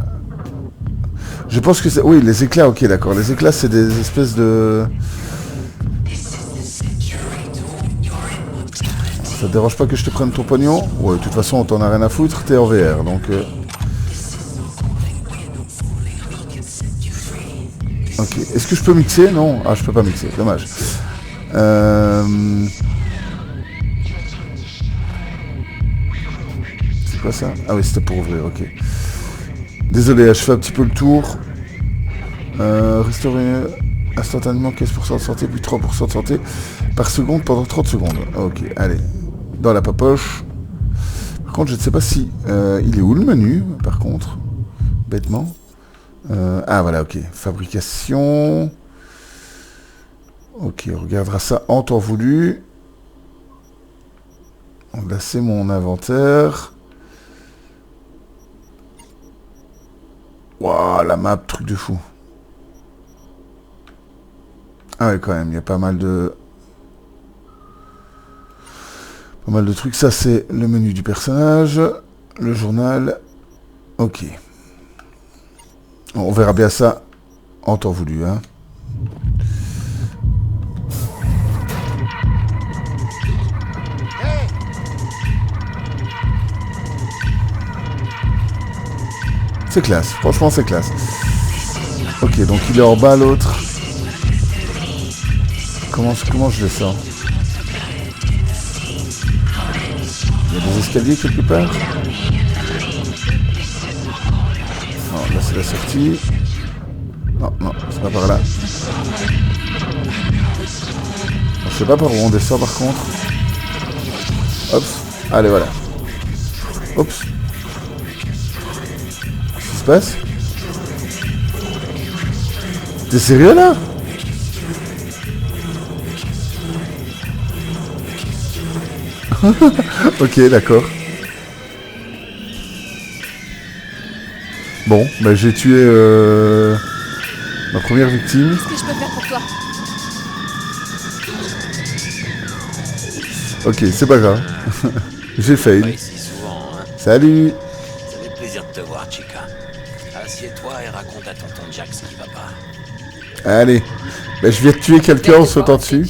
Speaker 1: Je pense que c'est... Oui, les éclats, ok, d'accord. Les éclats, c'est des espèces de... Ça te dérange pas que je te prenne ton pognon? Ouais, de toute façon, on t'en a rien à foutre, t'es en VR, donc... Ok, est-ce que je peux mixer? Non. Ah, je peux pas mixer, dommage. C'est quoi ça? Ah oui, c'était pour ouvrir, ok. Désolé, je fais un petit peu le tour. Restaurer instantanément 15% de santé, puis 3% de santé par seconde pendant 30 secondes. Ok, allez. Dans la papoche. Par contre, je ne sais pas si... il est où le menu, par contre? Bêtement. Ah, voilà, ok. Fabrication. Ok, on regardera ça en temps voulu. Là, c'est mon inventaire. Waouh, la map, truc de fou. Ah ouais, quand même, il y a pas mal de... Pas mal de trucs. Ça, c'est le menu du personnage. Le journal. Ok. On verra bien ça en temps voulu, hein. C'est classe, franchement c'est classe. Ok, donc il est en bas l'autre. Comment je descends? Il y a des escaliers quelque part? Non, là c'est la sortie. Non, c'est pas par là. Je sais pas par où on descend par contre. Hop, allez voilà. Oups. Qu'est-ce qui se passe? T'es sérieux là? Ok, d'accord. Bon, bah j'ai tué ma première victime.
Speaker 3: Qu'est-ce que je peux faire pour toi?
Speaker 1: Ok, c'est pas grave. J'ai fail.
Speaker 11: Pas ici souvent, hein.
Speaker 1: Salut.
Speaker 11: Ça fait plaisir de te voir, Chica. Assieds-toi et raconte à tonton Jack ce qui va pas.
Speaker 1: Allez. Bah je viens de tuer quelqu'un en sautant dessus.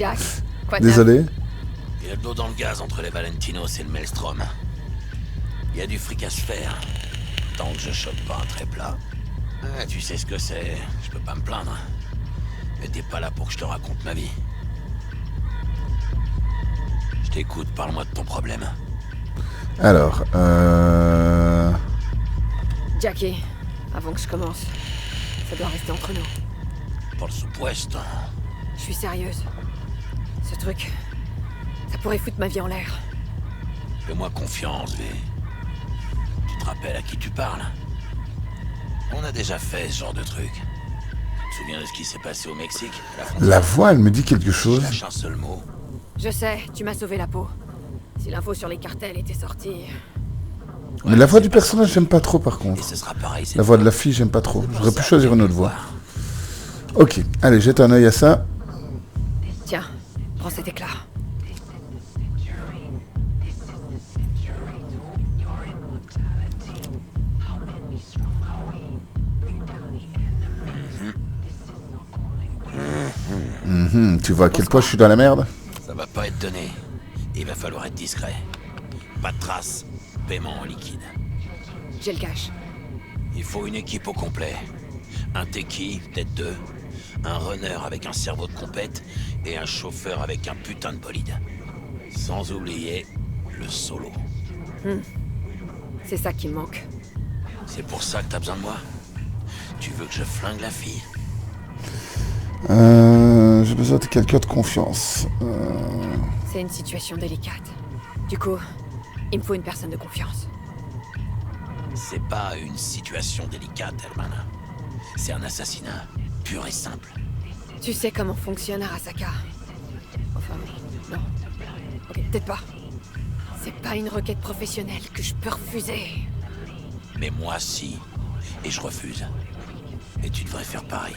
Speaker 1: Désolé.
Speaker 11: Il y a de l'eau dans le gaz entre les Valentinos et le Maelstrom. Il y a du fric à se faire. Tant que je chope pas un trait plat. Ah, tu sais ce que c'est, je peux pas me plaindre. Mais t'es pas là pour que je te raconte ma vie. Je t'écoute, parle-moi de ton problème.
Speaker 1: Alors,
Speaker 3: Jackie, avant que je commence, ça doit rester entre nous.
Speaker 11: Por supuesto.
Speaker 3: Je suis sérieuse. Ce truc, ça pourrait foutre ma vie en l'air.
Speaker 11: Fais-moi confiance, V. Tu te rappelles à qui tu parles? On a déjà fait ce genre de truc. Tu te souviens de ce qui s'est passé au Mexique?
Speaker 1: La voix, elle me dit quelque chose.
Speaker 11: Je lâche un seul mot.
Speaker 3: Je sais, tu m'as sauvé la peau. Si l'info sur les cartels était sortie...
Speaker 1: Mais la voix du personnage, j'aime pas trop par contre.
Speaker 11: Ce sera pareil,
Speaker 1: la voix de la fille, j'aime pas trop. J'aurais pu choisir une autre voix. Ok, allez, jette un œil à ça.
Speaker 3: Tiens, prends cet éclat.
Speaker 1: Tu vois à quel point je suis dans la merde?
Speaker 11: Ça va pas être donné. Il va falloir être discret. Pas de traces. Paiement en liquide.
Speaker 3: J'ai le cash.
Speaker 11: Il faut une équipe au complet. Un techie, peut-être 2. Un runner avec un cerveau de compète. Et un chauffeur avec un putain de bolide. Sans oublier le solo.
Speaker 3: C'est ça qui me manque.
Speaker 11: C'est pour ça que t'as besoin de moi? Tu veux que je flingue la fille?
Speaker 1: J'ai besoin de quelqu'un de confiance.
Speaker 3: C'est une situation délicate. Du coup, il me faut une personne de confiance.
Speaker 11: C'est pas une situation délicate, Herman. C'est un assassinat, pur et simple.
Speaker 3: Tu sais comment fonctionne Arasaka. Enfin, non. Ok, peut-être pas. C'est pas une requête professionnelle que je peux refuser.
Speaker 11: Mais moi, si. Et je refuse. Et tu devrais faire pareil.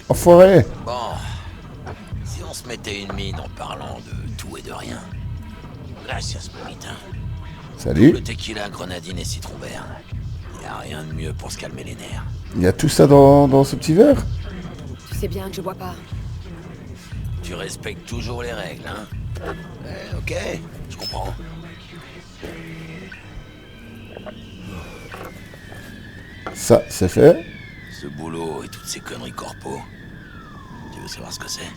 Speaker 1: Enfoiré!
Speaker 11: Bon. Si on se mettait une mine en parlant de tout et de rien. Gracias, mamita.
Speaker 1: Salut.
Speaker 11: Le tequila, grenadine et citron vert. Y a rien de mieux pour se calmer les nerfs.
Speaker 1: Il y a tout ça dans ce petit verre?
Speaker 3: Tu sais bien que je bois pas.
Speaker 11: Tu respectes toujours les règles, hein? Ok, je comprends.
Speaker 1: Ça, c'est fait.
Speaker 11: Ce boulot et toutes ces conneries corpo. Tu veux savoir ce que c'est?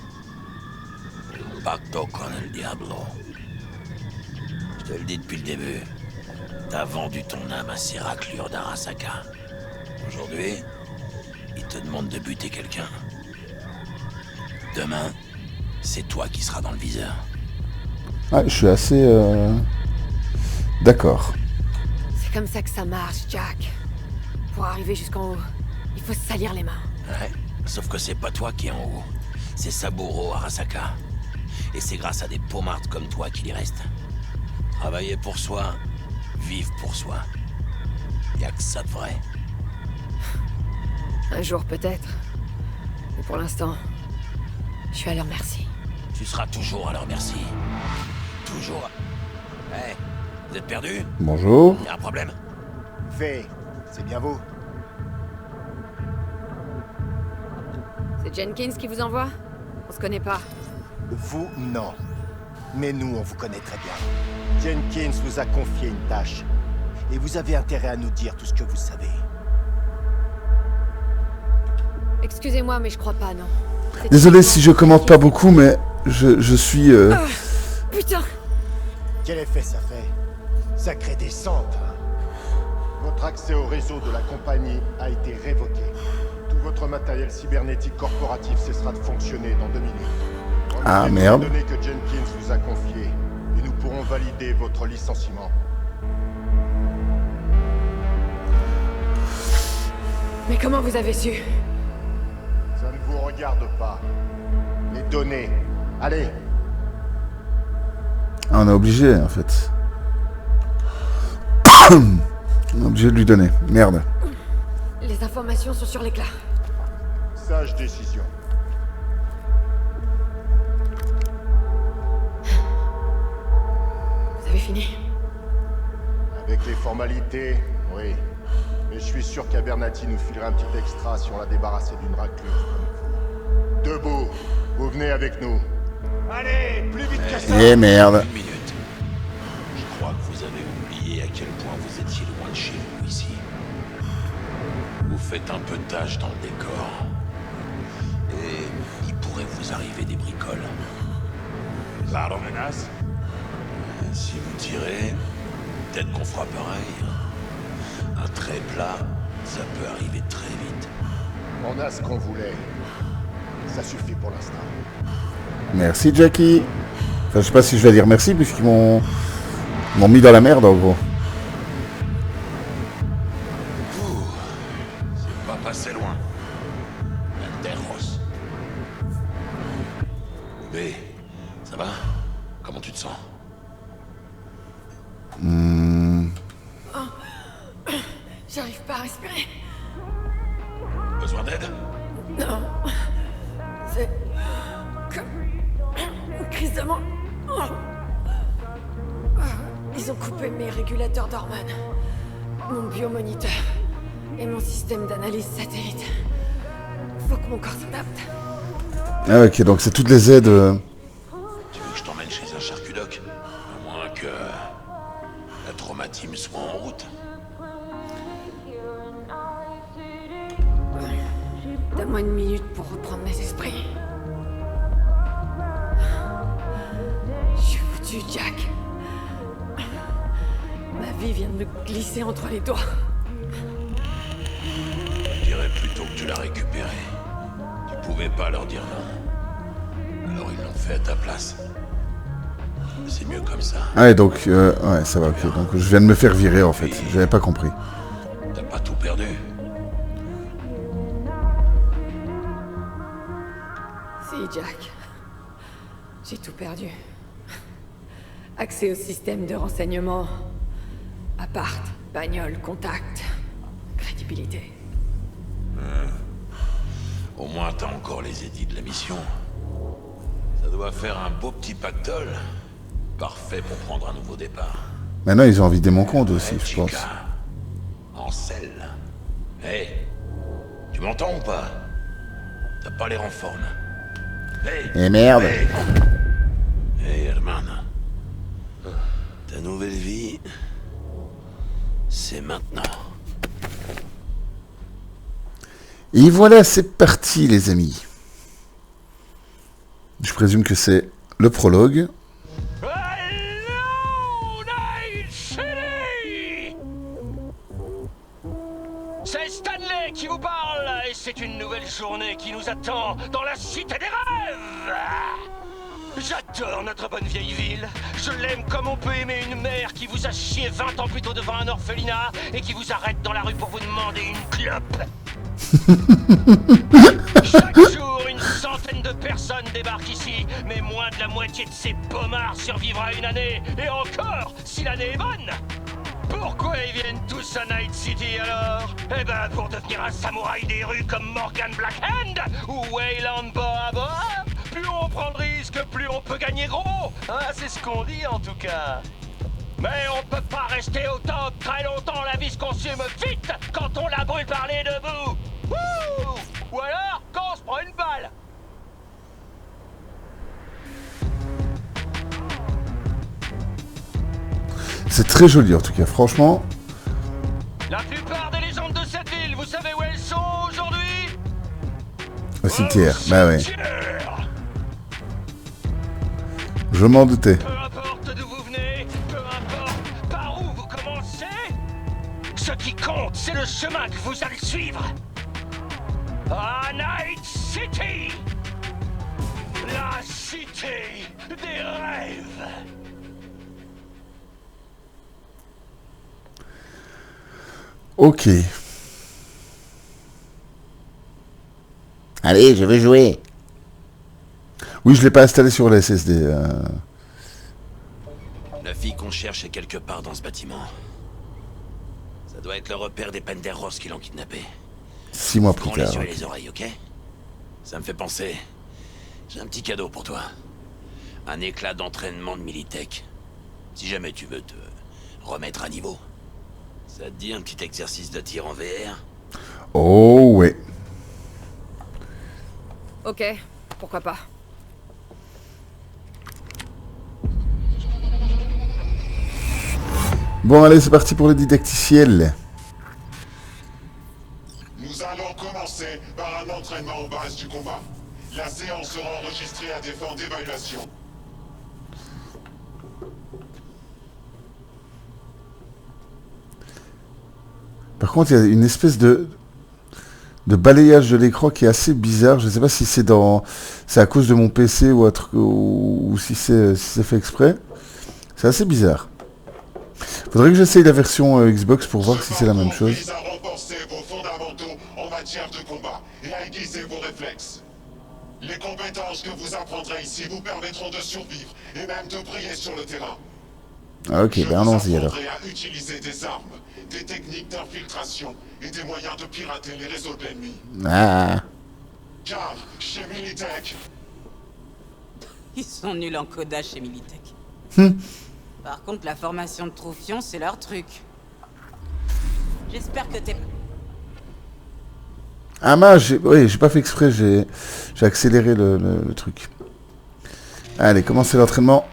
Speaker 11: Pacto con el diablo. Je te le dis depuis le début. T'as vendu ton âme à ces raclures d'Arasaka. Aujourd'hui, il te demande de buter quelqu'un. Demain, c'est toi qui seras dans le viseur.
Speaker 1: Ah, je suis assez... d'accord.
Speaker 3: C'est comme ça que ça marche, Jack. Pour arriver jusqu'en haut, il faut se salir les mains.
Speaker 11: Ouais, sauf que c'est pas toi qui es en haut. C'est Saburo Arasaka. Et c'est grâce à des pommards comme toi qu'il y reste. Travailler pour soi, vivre pour soi. Y a que ça de vrai.
Speaker 3: Un jour peut-être. Mais pour l'instant, je suis à leur merci.
Speaker 11: Tu seras toujours à leur merci. Toujours. Hey, vous êtes perdus?
Speaker 1: Bonjour.
Speaker 11: Y a un problème?
Speaker 6: Fait, c'est bien vous.
Speaker 3: C'est Jenkins qui vous envoie? On se connaît pas.
Speaker 6: Vous, non. Mais nous, on vous connaît très bien. Jenkins vous a confié une tâche. Et vous avez intérêt à nous dire tout ce que vous savez.
Speaker 3: Excusez-moi, mais je crois pas, non.
Speaker 1: Désolé si je commente pas beaucoup, mais je suis...
Speaker 3: Putain!
Speaker 6: Quel effet ça fait? Ça crée des cendres.
Speaker 13: Votre accès au réseau de la compagnie a été révoqué. Tout votre matériel cybernétique corporatif cessera de fonctionner dans 2 minutes.
Speaker 1: Ah,
Speaker 13: Remettez-nous
Speaker 1: merde.
Speaker 13: les données que Jenkins vous a confiées, et nous pourrons valider votre licenciement.
Speaker 3: Mais comment vous avez su?
Speaker 13: Ça ne vous regarde pas. Les données. Allez.
Speaker 1: Ah, on est obligé, en fait. On est obligé de lui donner. Merde.
Speaker 3: Les informations sont sur l'éclat.
Speaker 13: Sage décision.
Speaker 3: Vous avez fini?
Speaker 13: Avec les formalités, oui. Mais je suis sûr qu'Abernathy nous filerait un petit extra si on l'a débarrassé d'une raclure comme vous. Debout, vous venez avec nous. Allez, plus vite que ça.
Speaker 1: Eh merde.
Speaker 11: Une minute. Je crois que vous avez oublié à quel point vous étiez loin de chez vous ici. Vous faites un peu de tâche dans le décor. Et il pourrait vous arriver des bricoles.
Speaker 13: Ça menace.
Speaker 11: Si vous tirez, peut-être qu'on fera pareil. Un trait plat, ça peut arriver très vite.
Speaker 13: On a ce qu'on voulait. Ça suffit pour l'instant.
Speaker 1: Merci, Jackie. Enfin, je sais pas si je vais dire merci, puisqu'ils m'ont mis dans la merde, en gros.
Speaker 11: C'est pas passé loin. La terre rose. B, ça va? Comment tu te sens?
Speaker 3: J'arrive pas à respirer.
Speaker 11: Besoin d'aide?
Speaker 3: Non. C'est... comme... une crise de mort. Ils ont coupé mes régulateurs d'hormones, mon biomoniteur et mon système d'analyse satellite. Faut que mon corps s'adapte.
Speaker 1: Ah, ok, donc c'est toutes les aides...
Speaker 11: Tu veux que je t'emmène chez un charcutoc? À moins que... la traumatisme soit en route.
Speaker 3: Jack. Ma vie vient de me glisser entre les doigts.
Speaker 11: Je dirais plutôt que tu l'as récupéré. Tu pouvais pas leur dire non. Alors ils l'ont fait à ta place. C'est mieux comme ça.
Speaker 1: Ouais, donc, ouais, ça va, ok. Donc, je viens de me faire virer, en fait. J'avais pas compris.
Speaker 11: T'as pas tout perdu.
Speaker 3: Si, Jack. J'ai tout perdu. Accès au système de renseignement. Appart, bagnole, contact. Crédibilité.
Speaker 11: Au moins t'as encore les édits de la mission. Ça doit faire un beau petit pactole. Parfait pour prendre un nouveau départ.
Speaker 1: Maintenant, ils ont vidé mon compte aussi, je pense.
Speaker 11: En selle. Hé, tu m'entends ou pas? T'as pas l'air en forme.
Speaker 1: Eh merde.
Speaker 11: Hey, Herman. Ta nouvelle vie, c'est maintenant.
Speaker 1: Et voilà, c'est parti, les amis. Je présume que c'est le prologue.
Speaker 14: C'est Stanley qui vous parle, et c'est une nouvelle journée qui nous attend dans la cité des rêves. J'adore notre bonne vieille ville. Je l'aime comme on peut aimer une mère qui vous a chié 20 ans plus tôt devant un orphelinat et qui vous arrête dans la rue pour vous demander une clope. Chaque jour, une centaine de personnes débarquent ici, mais moins de la moitié de ces bombards survivra une année, et encore, si l'année est bonne. Pourquoi ils viennent tous à Night City alors? Eh ben pour devenir un samouraï des rues comme Morgan Blackhand ou Wayland Boa Boa. Plus on prend de risques, plus on peut gagner gros. Ah, c'est ce qu'on dit en tout cas. Mais on peut pas rester au top très longtemps, la vie se consume vite quand on la brûle par les deux bouts. Wouh! Ou alors quand on se prend une balle.
Speaker 1: C'est très joli en tout cas, franchement.
Speaker 14: La plupart des légendes de cette ville, vous savez où elles sont aujourd'hui?
Speaker 1: Au cimetière, bah ouais. Je m'en doutais.
Speaker 14: Peu importe d'où vous venez, peu importe par où vous commencez, ce qui compte, c'est le chemin que vous allez suivre. À Night City, la cité des rêves.
Speaker 1: Ok.
Speaker 15: Allez, je veux jouer.
Speaker 1: Oui, je l'ai pas installé sur le SSD.
Speaker 11: La fille qu'on cherche est quelque part dans ce bâtiment. Ça doit être le repère des Penderos qui l'ont kidnappé.
Speaker 1: 6 mois plus
Speaker 11: Prends les
Speaker 1: tard.
Speaker 11: yeux et les oreilles, ok? Ça me fait penser. J'ai un petit cadeau pour toi. Un éclat d'entraînement de Militech. Si jamais tu veux te remettre à niveau. Ça te dit un petit exercice de tir en VR?
Speaker 1: Oh ouais.
Speaker 3: Ok, pourquoi pas.
Speaker 1: Bon, allez, c'est parti pour le didacticiel.
Speaker 13: Nous allons commencer par un entraînement aux bases du combat. La séance sera enregistrée à des fins d'évaluation.
Speaker 1: Par contre, il y a une espèce de balayage de l'écran qui est assez bizarre. Je ne sais pas si c'est c'est à cause de mon PC ou si c'est fait exprès. C'est assez bizarre. Faudrait que j'essaye la version Xbox pour voir si c'est la même chose.
Speaker 13: Vise à renforcer vos fondamentaux en matière de combat et à aiguiser vos réflexes. Les compétences que vous apprendrez ici vous permettront de survivre et même de briller sur le terrain.
Speaker 1: Ah, ok, ben allons-y alors.
Speaker 13: Je vous apprendrai à utiliser des armes, des techniques d'infiltration et des moyens de pirater les réseaux de l'ennemi.
Speaker 1: Ah.
Speaker 13: Car, chez Militech...
Speaker 16: Ils sont nuls en codage chez Militech. Par contre, la formation de Troufion, c'est leur truc. J'espère que t'es...
Speaker 1: Ah mince, j'ai pas fait exprès, j'ai accéléré le truc. Allez, commencez l'entraînement.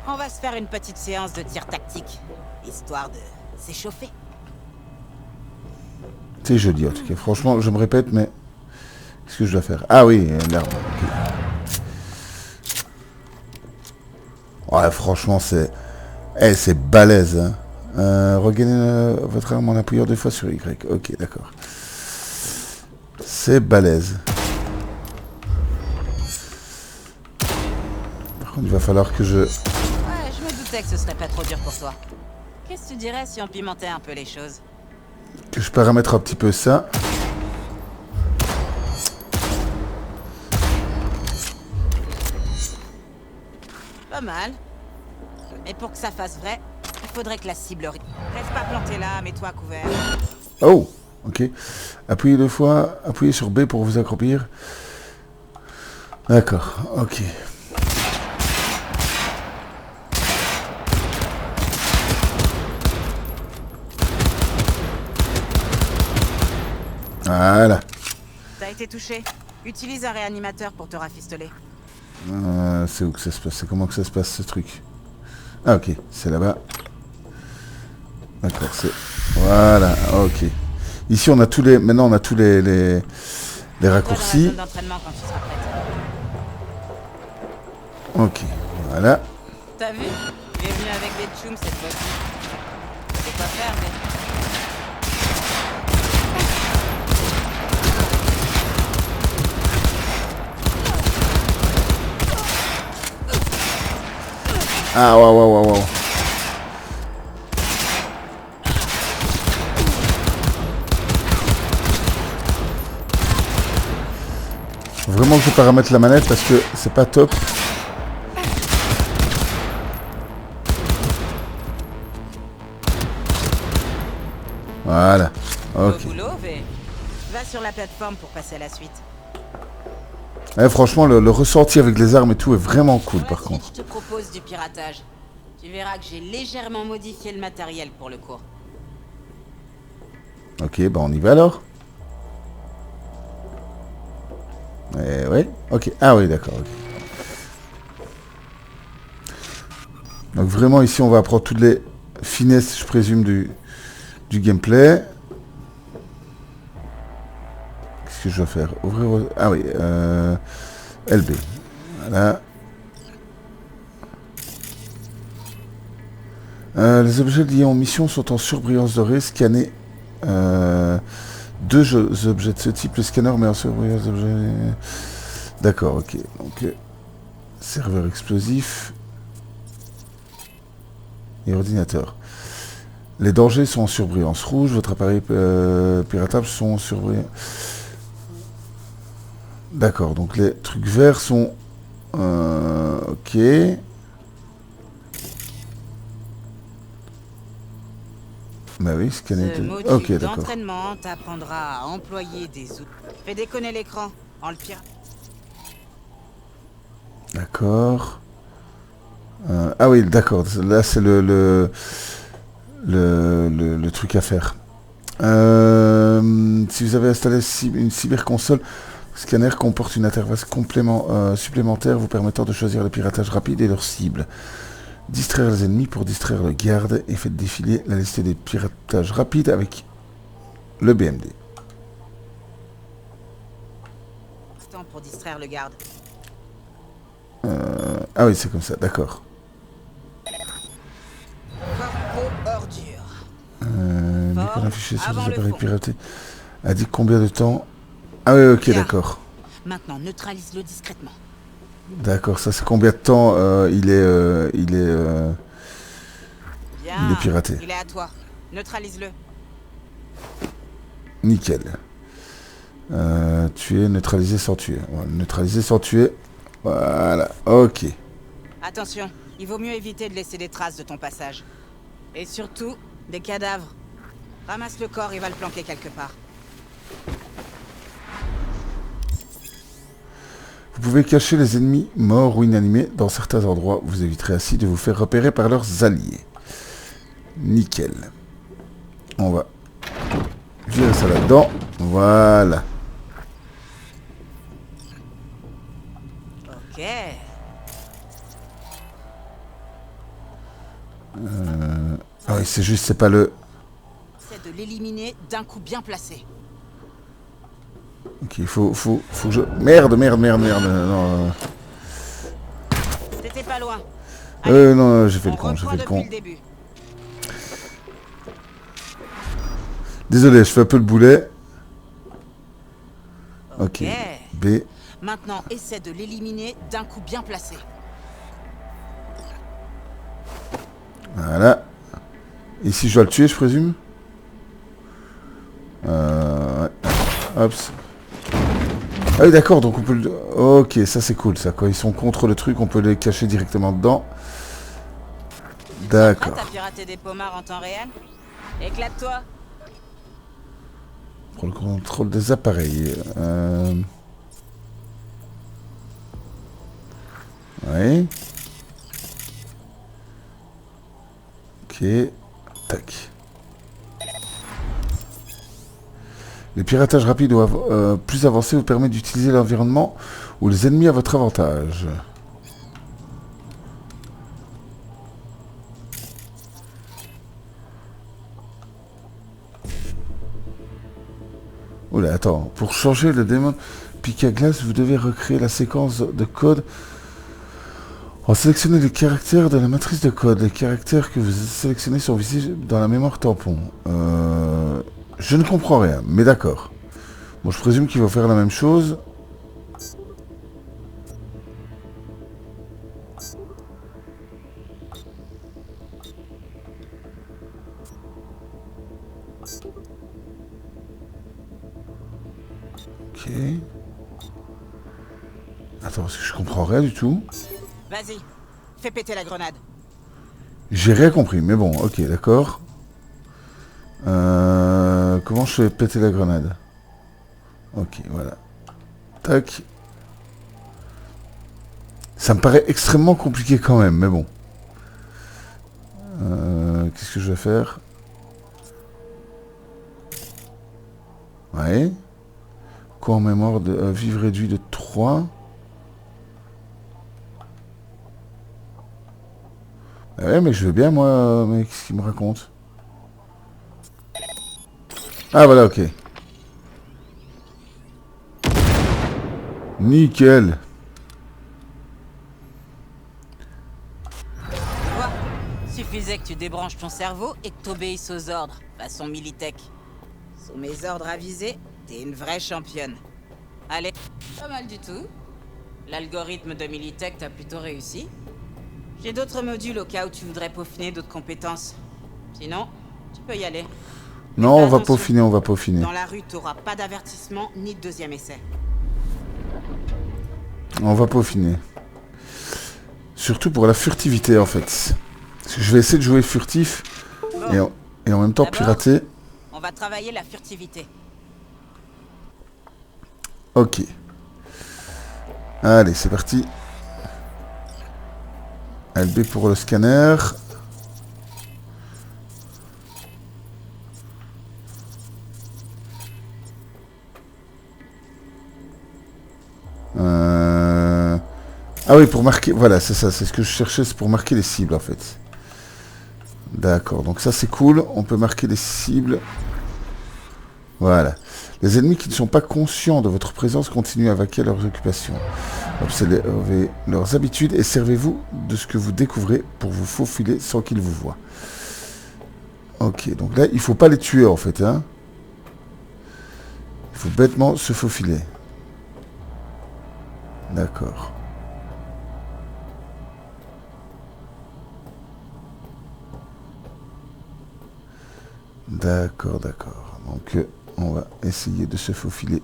Speaker 16: On va se faire une petite séance de tir tactique, histoire de s'échauffer.
Speaker 1: C'est joli en tout cas, franchement, je me répète, mais... Qu'est-ce que je dois faire? Ah oui, l'arme, ok. Ouais, franchement, c'est... Eh, c'est balèze, hein. Regagnez votre arme en appuyant 2 fois sur Y. Ok, d'accord. C'est balèze. Par contre, il va falloir que je...
Speaker 16: Ouais, je me doutais que ce serait pas trop dur pour toi. Qu'est-ce que tu dirais si on pimentait un peu les choses?
Speaker 1: Que je paramètre un petit peu ça.
Speaker 16: Pas mal. Mais pour que ça fasse vrai, il faudrait que la cible... Reste pas planté là, mets-toi à couvert.
Speaker 1: Oh, ok. Appuyez 2 fois, appuyez sur B pour vous accroupir. D'accord, ok. Voilà.
Speaker 16: T'as été touché. Utilise un réanimateur pour te rafistoler.
Speaker 1: C'est où que ça se passe? C'est comment que ça se passe ce truc? Ah ok, c'est là-bas. D'accord, c'est... Voilà, ok. Ici on a tous les... Maintenant on a tous les raccourcis. Ok, voilà.
Speaker 16: T'as vu? Il est venu avec des tchoums cette fois-ci. C'est quoi faire, mais...
Speaker 1: Ah, waouh. Faut vraiment que je paramètre la manette parce que c'est pas top. Voilà. Ok.
Speaker 16: Au boulot, va sur la plateforme pour passer à la suite.
Speaker 1: Ouais, franchement, le ressenti avec les armes et tout est vraiment cool par contre.
Speaker 16: Je te propose du piratage. Tu verras que j'ai légèrement modifié le matériel pour le cours.
Speaker 1: Ok, bah on y va alors. Ouais, ok. Ah oui, d'accord, ok. Donc vraiment ici on va apprendre toutes les finesses, je présume, du gameplay. Qu'est-ce que je dois faire? Ouvrir... Ah oui, LB. Voilà. Les objets liés en mission sont en surbrillance dorée. Scanner 2 objets de ce type. Le scanner met en surbrillance d'objets... D'accord, ok. Donc, serveur explosif. Et ordinateur. Les dangers sont en surbrillance rouge. Votre appareil piratable sont en surbrillance... D'accord, donc les trucs verts sont... ok. Bah oui, scanner... Ok, d'accord.
Speaker 16: D'entraînement t'apprendra à employer des outils. Fais déconner l'écran en le pirate.
Speaker 1: D'accord. Ah oui, d'accord. Là, c'est le truc à faire. Si vous avez installé une cyberconsole, le scanner comporte une interface supplémentaire vous permettant de choisir le piratage rapide et leur cible. Distraire les ennemis pour distraire le garde et faites défiler la liste des piratages rapides avec le BMD.
Speaker 16: Pour distraire le garde.
Speaker 1: Ah oui, c'est comme ça, d'accord. Nicolas affiché sur les appareils piratés. A dit combien de temps? Ah oui, ok, d'accord.
Speaker 16: Maintenant, neutralise-le discrètement.
Speaker 1: D'accord, ça c'est combien de temps il est piraté.
Speaker 16: Il est à toi. Neutralise-le.
Speaker 1: Nickel. Tuer, neutraliser sans tuer. Voilà, neutraliser sans tuer. Voilà, ok.
Speaker 16: Attention, il vaut mieux éviter de laisser des traces de ton passage. Et surtout, des cadavres. Ramasse le corps et va le planquer quelque part.
Speaker 1: Vous pouvez cacher les ennemis morts ou inanimés dans certains endroits. Vous éviterez ainsi de vous faire repérer par leurs alliés. Nickel. On va virer ça là-dedans. Voilà.
Speaker 16: Ok.
Speaker 1: Ah oui, c'est juste, c'est pas le...
Speaker 16: C'est de l'éliminer d'un coup bien placé.
Speaker 1: Ok, il faut que je... Merde. Non,
Speaker 16: T'étais pas loin.
Speaker 1: Non, j'ai fait le con, j'ai fait le con. Désolé, je fais un peu le boulet. Ok. B.
Speaker 16: Maintenant, essaie de l'éliminer d'un coup bien placé.
Speaker 1: Voilà. Ici, je dois le tuer, je présume. Ouais. Hop. Ah oui, d'accord, donc on peut le... Ok, ça c'est cool, ça. Quand ils sont contre le truc, on peut les cacher directement dedans. D'accord.
Speaker 16: T'as piraté des pommards en temps réel? Éclate-toi.
Speaker 1: Pour le contrôle des appareils. Oui. Ok. Tac. Les piratages rapides ou plus avancés vous permettent d'utiliser l'environnement ou les ennemis à votre avantage. Oula, attends. Pour changer le démon pique à glace, vous devez recréer la séquence de code. En sélectionnez les caractères de la matrice de code. Les caractères que vous sélectionnez sont visibles dans la mémoire tampon. Je ne comprends rien, mais d'accord. Bon, je présume qu'il va faire la même chose. Ok. Attends, parce que je comprends rien du tout.
Speaker 16: Vas-y, fais péter la grenade.
Speaker 1: J'ai rien compris, mais bon, ok, d'accord. Comment je fais péter la grenade? Ok, voilà. Tac. Ça me paraît extrêmement compliqué quand même, mais bon. Qu'est-ce que je vais faire? Ouais. Quoi en mémoire de vivre réduit de 3. Ouais, mais je veux bien, moi, mais qu'est-ce qu'il me raconte? Ah, voilà, ok. Nickel.
Speaker 16: Tu vois, suffisait que tu débranches ton cerveau et que t'obéisses aux ordres, façon Militech. Sous mes ordres avisés, t'es une vraie championne. Allez, pas mal du tout. L'algorithme de Militech t'a plutôt réussi. J'ai d'autres modules au cas où tu voudrais peaufiner d'autres compétences. Sinon, tu peux y aller.
Speaker 1: Non, on va peaufiner, on va peaufiner.
Speaker 16: Dans la rue, t'auras pas d'avertissement ni de deuxième essai.
Speaker 1: On va peaufiner. Surtout pour la furtivité, en fait. Parce que je vais essayer de jouer furtif bon. et en même temps pirater.
Speaker 16: On va travailler la furtivité.
Speaker 1: Ok. Allez, c'est parti. LB pour le scanner. Ah oui, pour marquer... Voilà, c'est ça, c'est ce que je cherchais, c'est pour marquer les cibles, en fait. D'accord, donc ça c'est cool, on peut marquer les cibles. Voilà. Les ennemis qui ne sont pas conscients de votre présence continuent à vaquer à leurs occupations. Observez leurs habitudes et servez-vous de ce que vous découvrez pour vous faufiler sans qu'ils vous voient. Ok, donc là, il faut pas les tuer, en fait, hein. Il faut bêtement se faufiler. D'accord. D'accord, d'accord. Donc, on va essayer de se faufiler.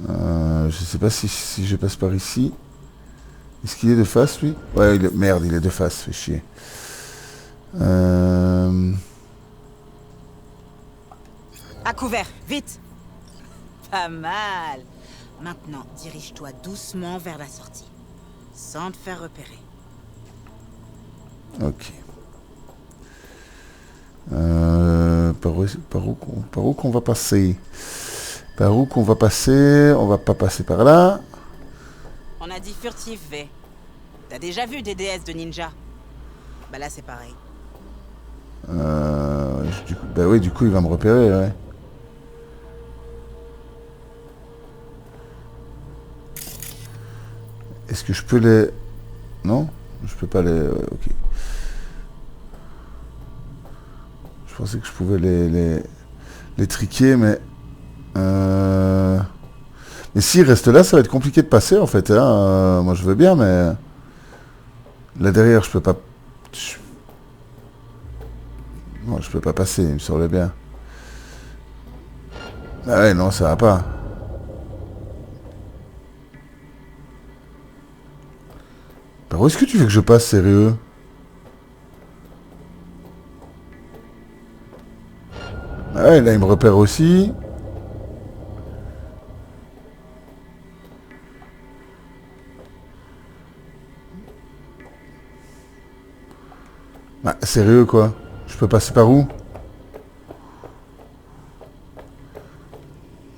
Speaker 1: Je sais pas si je passe par ici. Est-ce qu'il est de face, lui? Ouais, merde, il est de face, fait chier.
Speaker 16: À couvert, vite! Pas mal. Maintenant, dirige-toi doucement vers la sortie, sans te faire repérer.
Speaker 1: Ok. Par où qu'on va passer? Par où qu'on va passer? On va pas passer par là.
Speaker 16: On a dit furtif, V. T'as déjà vu des DS de ninja? Bah là, c'est pareil.
Speaker 1: Bah oui, du coup, il va me repérer, ouais. Est-ce que je peux les... Non? Je peux pas les... ok. Je pensais que je pouvais les triquer, mais... Mais s'il reste là, ça va être compliqué de passer, en fait. Hein. Moi, je veux bien, mais... Là, derrière, je peux pas... Non, je peux pas passer, il me semblait bien. Ah ouais, non, ça va pas. Par où est-ce que tu veux que je passe, sérieux? Ah ouais, là, il me repère aussi. Bah, sérieux, quoi? Je peux passer par où?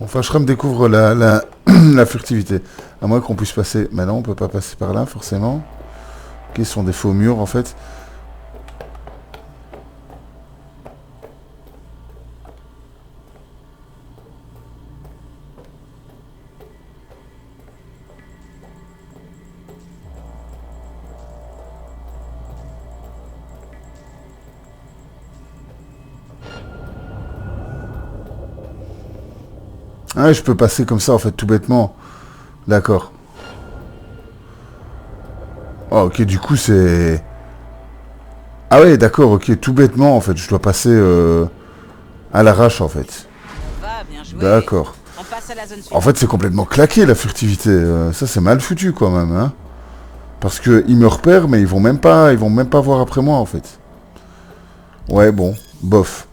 Speaker 1: Enfin, je me découvre la furtivité. À moins qu'on puisse passer... Mais non, on peut pas passer par là, forcément. Ok, ce sont des faux murs, en fait. Ah, je peux passer comme ça, en fait, tout bêtement. D'accord. Oh, ok, du coup, c'est... Ah ouais, d'accord, ok, tout bêtement, en fait. Je dois passer à l'arrache, en fait. D'accord. En fait, c'est complètement claqué, la furtivité. Ça, c'est mal foutu, quand même, hein. Parce qu'ils me repèrent, mais ils vont même pas voir après moi, en fait. Ouais, bon, bof.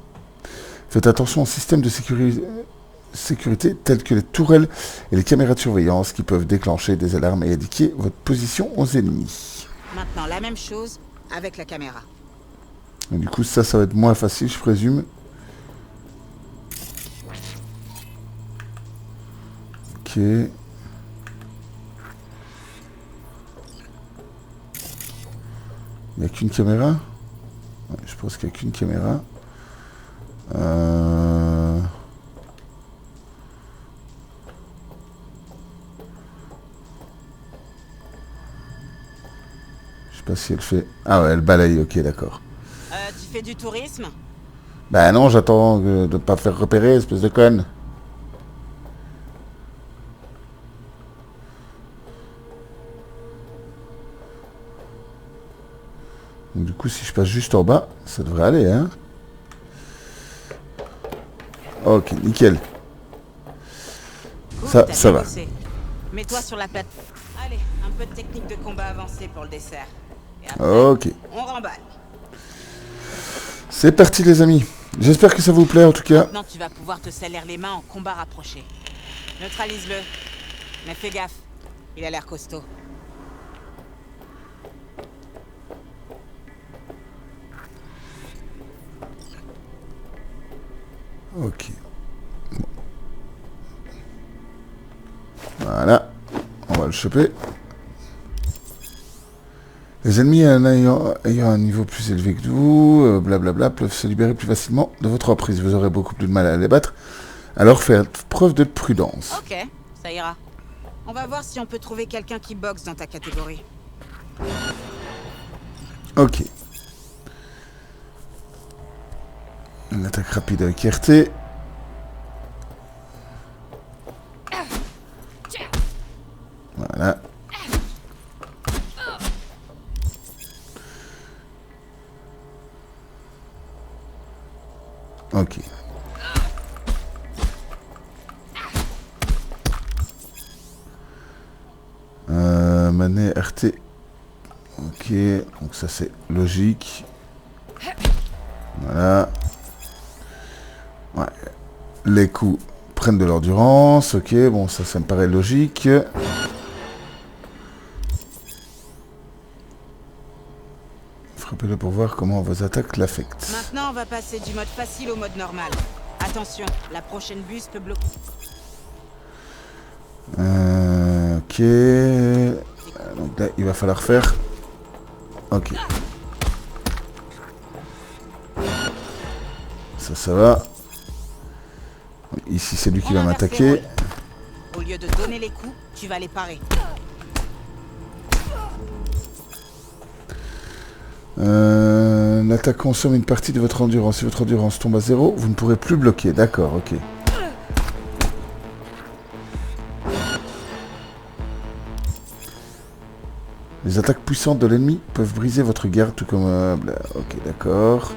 Speaker 1: Faites attention au système de sécurité tels que les tourelles et les caméras de surveillance qui peuvent déclencher des alarmes et indiquer votre position aux ennemis.
Speaker 16: Maintenant, la même chose avec la caméra.
Speaker 1: Et du coup, ça va être moins facile, je présume. Ok. Il n'y a qu'une caméra? Ouais, je pense qu'il n'y a qu'une caméra. Je sais pas si elle fait... Ah ouais, elle balaye, ok, d'accord.
Speaker 16: Tu fais du tourisme?
Speaker 1: Bah non, j'attends de ne pas faire repérer, espèce de conne. Donc, du coup, si je passe juste en bas, ça devrait aller, hein. Ok, nickel.
Speaker 16: Cool,
Speaker 1: ça va.
Speaker 16: Mets-toi sur la plate. Allez, un peu de technique de combat avancée pour le dessert. Et après,
Speaker 1: ok.
Speaker 16: on remballe.
Speaker 1: C'est parti, les amis. J'espère que ça vous plaît, en tout cas.
Speaker 16: Maintenant, tu vas pouvoir te salir les mains en combat rapproché. Neutralise-le. Mais fais gaffe, il a l'air costaud.
Speaker 1: Ok. Voilà. On va le choper. Les ennemis ayant un niveau plus élevé que vous, blablabla, peuvent se libérer plus facilement de votre emprise. Vous aurez beaucoup plus de mal à les battre. Alors faites preuve de prudence.
Speaker 16: Ok, ça ira. On va voir si on peut trouver quelqu'un qui boxe dans ta catégorie.
Speaker 1: Ok. Une attaque rapide avec RT. Voilà. Ok. Manet RT. Ok, donc ça c'est logique. Voilà. Ouais. Les coups prennent de l'endurance. Ok, bon ça me paraît logique. Frappez-le pour voir comment vos attaques l'affectent.
Speaker 16: Maintenant, on va passer du mode facile au mode normal. Attention, la prochaine buse peut bloquer.
Speaker 1: Ok. Donc là, il va falloir faire... Ok. Ça va. Ici, c'est lui qui va m'attaquer.
Speaker 16: Au lieu de donner les coups, tu vas les parer.
Speaker 1: L'attaque consomme une partie de votre endurance. Si votre endurance tombe à 0, vous ne pourrez plus bloquer. D'accord, ok. Les attaques puissantes de l'ennemi peuvent briser votre garde, tout comme... ok, d'accord.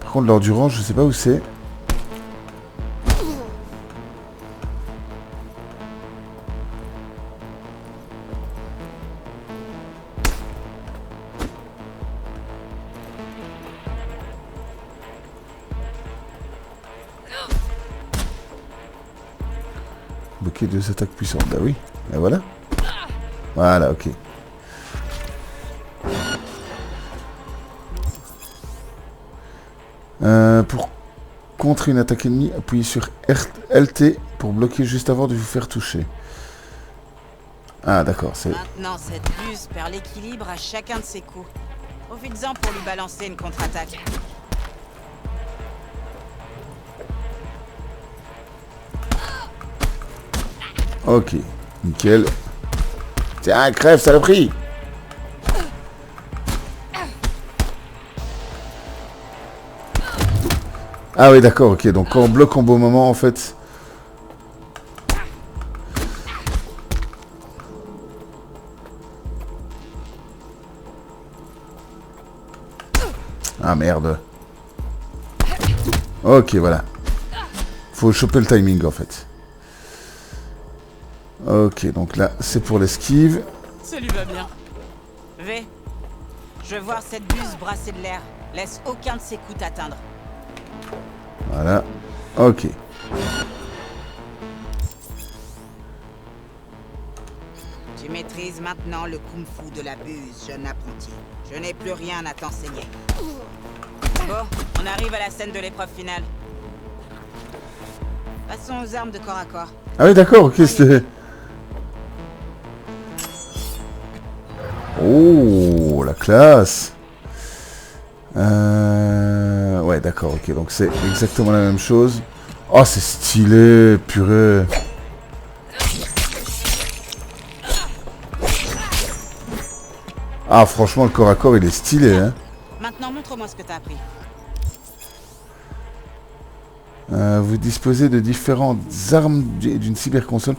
Speaker 1: Par contre, l'endurance, je sais pas où c'est. Bloquer 2 attaques puissantes, bah oui. Et voilà. Voilà, ok. Pour contrer une attaque ennemie, appuyez sur LT pour bloquer juste avant de vous faire toucher. Ah d'accord, c'est...
Speaker 16: Maintenant, cette buse perd l'équilibre à chacun de ses coups. Profites-en pour lui balancer une contre-attaque.
Speaker 1: Ok, nickel. Tiens, crève, saloperie! Ah oui, d'accord, ok. Donc quand on bloque en bon moment, en fait... Ah merde. Ok, voilà. Faut choper le timing, en fait. Ok, donc là, c'est pour l'esquive.
Speaker 16: Ça lui va bien. V, je veux voir cette buse brasser de l'air. Laisse aucun de ses coups t'atteindre.
Speaker 1: Voilà. Ok.
Speaker 16: Tu maîtrises maintenant le kung-fu de la buse, jeune apprenti. Je n'ai plus rien à t'enseigner. Bon, on arrive à la scène de l'épreuve finale. Passons aux armes de corps à corps.
Speaker 1: Ah oui, d'accord, ok, c'était... Oh, la classe. Ouais, d'accord, ok, donc c'est exactement la même chose. Oh, c'est stylé, purée. Ah, franchement, le corps à corps, il est stylé, hein.
Speaker 16: Maintenant, montre-moi ce que t'as appris.
Speaker 1: Vous disposez de différentes armes d'une cyberconsole.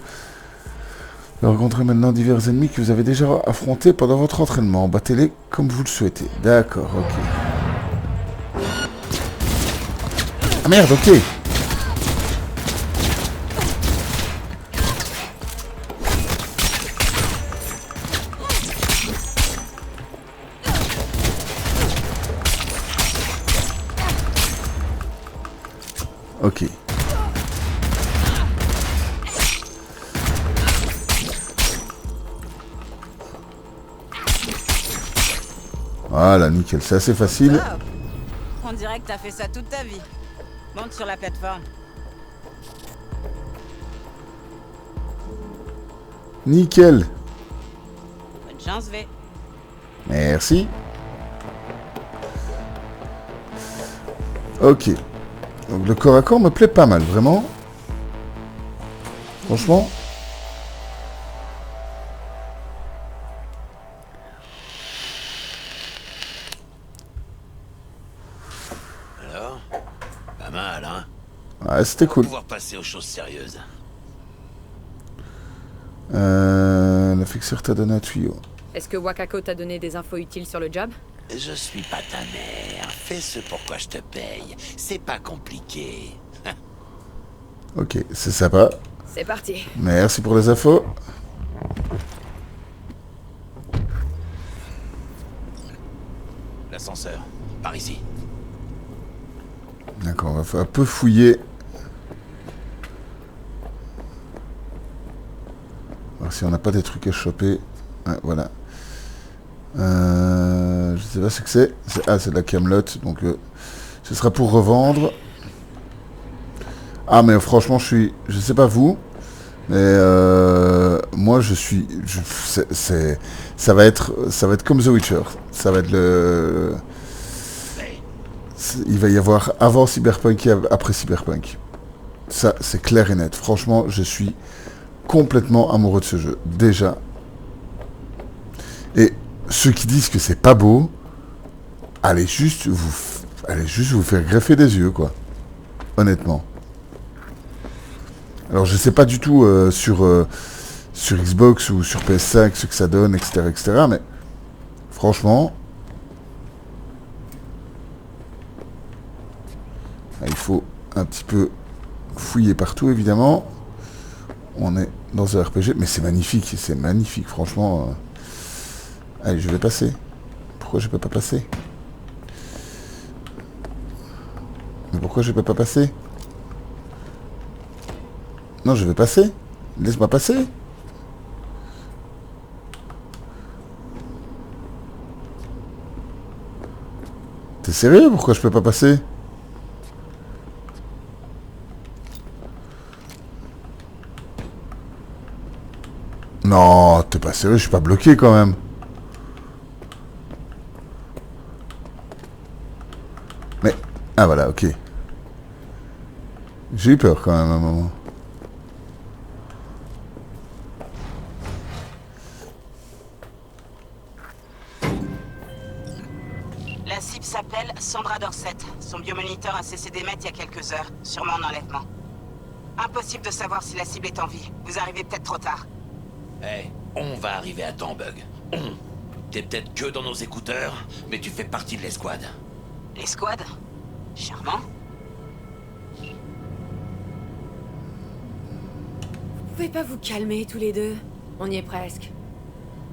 Speaker 1: Vous rencontrez maintenant divers ennemis que vous avez déjà affrontés pendant votre entraînement. Battez-les comme vous le souhaitez. D'accord, ok. Ah merde, ok. Ok. Voilà, nickel, c'est assez facile.
Speaker 16: Oh, on dirait que t'as fait ça toute ta vie. Monte sur la plateforme.
Speaker 1: Nickel.
Speaker 16: Bonne chance, V.
Speaker 1: Merci. Ok. Donc le corps à corps me plaît pas mal, vraiment. Franchement.
Speaker 11: Alors, pas mal, hein?
Speaker 1: Ouais, c'était cool.
Speaker 11: On va pouvoir passer aux choses sérieuses.
Speaker 1: Le fixeur t'a donné un tuyau.
Speaker 15: Est-ce que Wakako t'a donné des infos utiles sur le job?
Speaker 11: Je suis pas ta mère. Fais ce pourquoi je te paye. C'est pas compliqué.
Speaker 1: Ok, c'est sympa.
Speaker 15: C'est parti.
Speaker 1: Merci pour les infos.
Speaker 11: L'ascenseur, par ici.
Speaker 1: D'accord, on va faire un peu fouiller. Voir si on n'a pas des trucs à choper. Ouais, voilà. Je sais pas ce que c'est. Ah, c'est de la camelote, donc ce sera pour revendre. Ah, mais franchement, je sais pas vous, mais moi, ça va être comme The Witcher. Ça va être le. Il va y avoir avant Cyberpunk et après Cyberpunk. Ça, c'est clair et net. Franchement, je suis complètement amoureux de ce jeu déjà. Et ceux qui disent que c'est pas beau, allez juste vous faire greffer des yeux, quoi. Honnêtement. Alors, je sais pas du tout sur Xbox ou sur PS5 ce que ça donne, etc., etc., mais franchement, il faut un petit peu fouiller partout, évidemment. On est dans un RPG, mais c'est magnifique, franchement. Allez, je vais passer. Pourquoi je peux pas passer? Mais pourquoi je peux pas passer? Non, je vais passer. Laisse-moi passer. T'es sérieux? Pourquoi je peux pas passer? Non, t'es pas sérieux, je suis pas bloqué quand même. Mais, ah voilà, ok. J'ai eu peur quand même à un moment.
Speaker 16: La cible s'appelle Sandra Dorset. Son biomoniteur a cessé d'émettre il y a quelques heures, sûrement en enlèvement. Impossible de savoir si la cible est en vie. Vous arrivez peut-être trop tard.
Speaker 11: Eh, on va arriver à temps, Bug. T'es peut-être que dans nos écouteurs, mais tu fais partie de l'escouade.
Speaker 16: L'escouade? Charmant.
Speaker 3: Vous pouvez pas vous calmer tous les deux? On y est presque.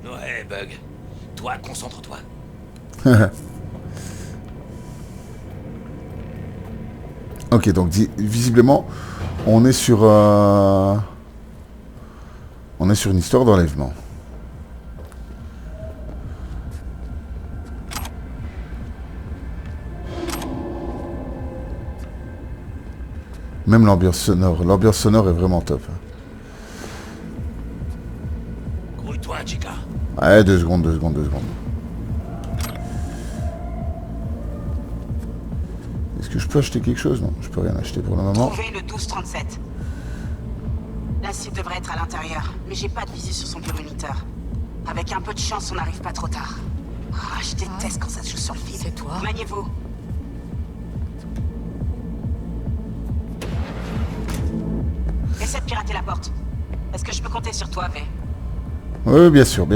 Speaker 11: Ouais, Bug. Toi, concentre-toi.
Speaker 1: Ok, donc visiblement, on est sur une histoire d'enlèvement. Même l'ambiance sonore est vraiment top.
Speaker 11: Grouille-toi, Chica.
Speaker 1: Ouais, 2 secondes. Est-ce que je peux acheter quelque chose? Non, je peux rien acheter pour le moment.
Speaker 16: Trouvez le 1237. La cible devrait être à l'intérieur, mais j'ai pas de visu sur son biomoniteur. Avec un peu de chance, on n'arrive pas trop tard. Ah, je déteste quand ça se joue sur le fil.
Speaker 3: C'est toi?
Speaker 16: Maniez-vous. Essaie de pirater la porte. Est-ce que je peux compter sur toi, V?
Speaker 1: Oui, bien sûr.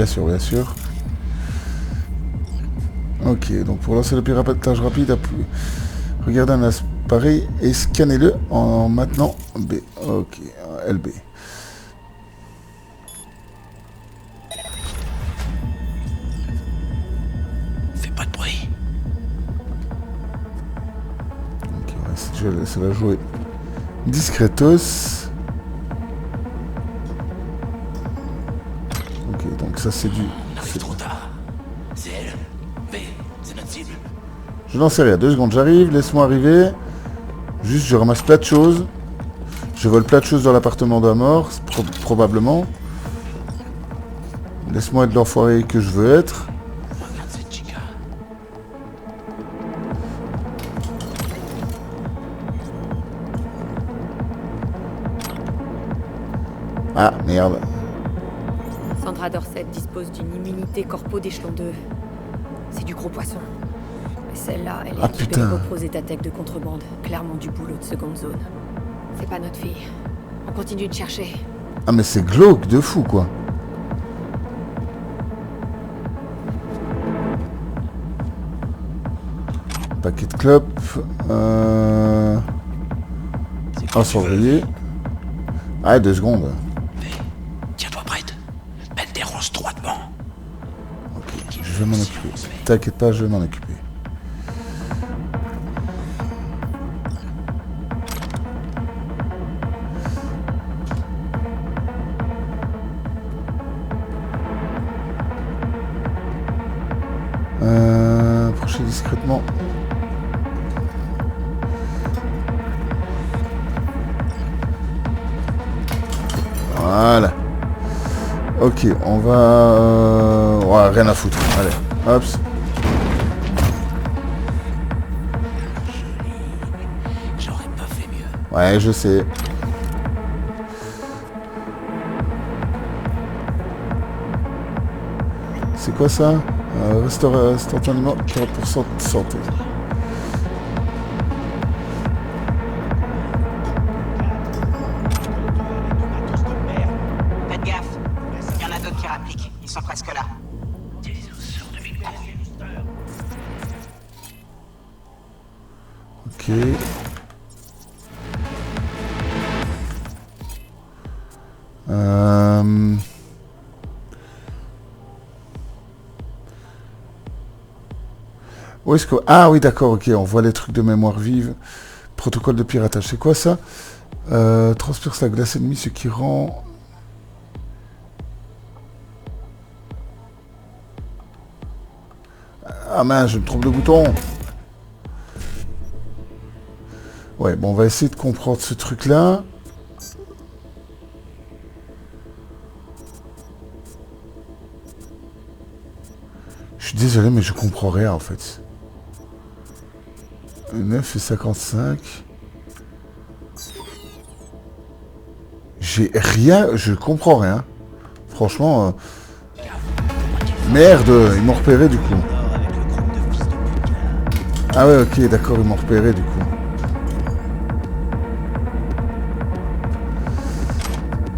Speaker 1: Ok, donc pour lancer le piratage rapide, regardez un appareil et scannez-le en maintenant B. Ok, LB.
Speaker 11: Fais pas de bruit.
Speaker 1: Ok, ça va jouer discretos. Ok, donc ça c'est du...
Speaker 11: On arrive trop tard. C'est elle. V, c'est notre cible.
Speaker 1: Je n'en sais rien, 2 secondes, j'arrive, laisse-moi arriver. Juste, je ramasse plein de choses. Je vole plein de choses dans l'appartement de la mort, probablement. Laisse-moi être l'enfoiré que je veux être.
Speaker 11: Regarde cette Chica.
Speaker 1: Ah, merde.
Speaker 3: Sandra Dorset dispose d'une immunité corpo d'échelon 2. C'est du gros poisson. Mais celle-là, elle est équipée de repros et d'attaques de contrebande. Clairement du boulot de seconde zone. C'est pas notre fille. On continue de chercher.
Speaker 1: Ah mais c'est glauque de fou quoi. Paquet de clopes. Un cendrier. Ah 2 secondes.
Speaker 11: Tiens-toi prête. Ben dérange droitement.
Speaker 1: Ok, je vais m'en occuper. T'inquiète pas, je vais m'en occuper. Approchez discrètement. Voilà. Ok, on va... Ouais, rien à foutre. Allez, hop.
Speaker 11: J'aurais pas fait mieux.
Speaker 1: Ouais, je sais. C'est quoi ça? Restaure instantanément 40% de santé.
Speaker 16: Faites gaffe. Il y en a d'autres qui rappliquent. Ils sont presque là.
Speaker 1: Ok. Où est-ce que... Ah oui, d'accord, ok, on voit les trucs de mémoire vive. Protocole de piratage, c'est quoi ça? Transperce la glace ennemie, ce qui rend... Ah mince, je me trompe de bouton. Ouais, bon, on va essayer de comprendre ce truc-là. Je suis désolé, mais je comprends rien, en fait. 9 et 55. J'ai rien, je comprends rien. Franchement... Merde, ils m'ont repéré, du coup. Ah ouais, ok, d'accord, ils m'ont repéré, du coup.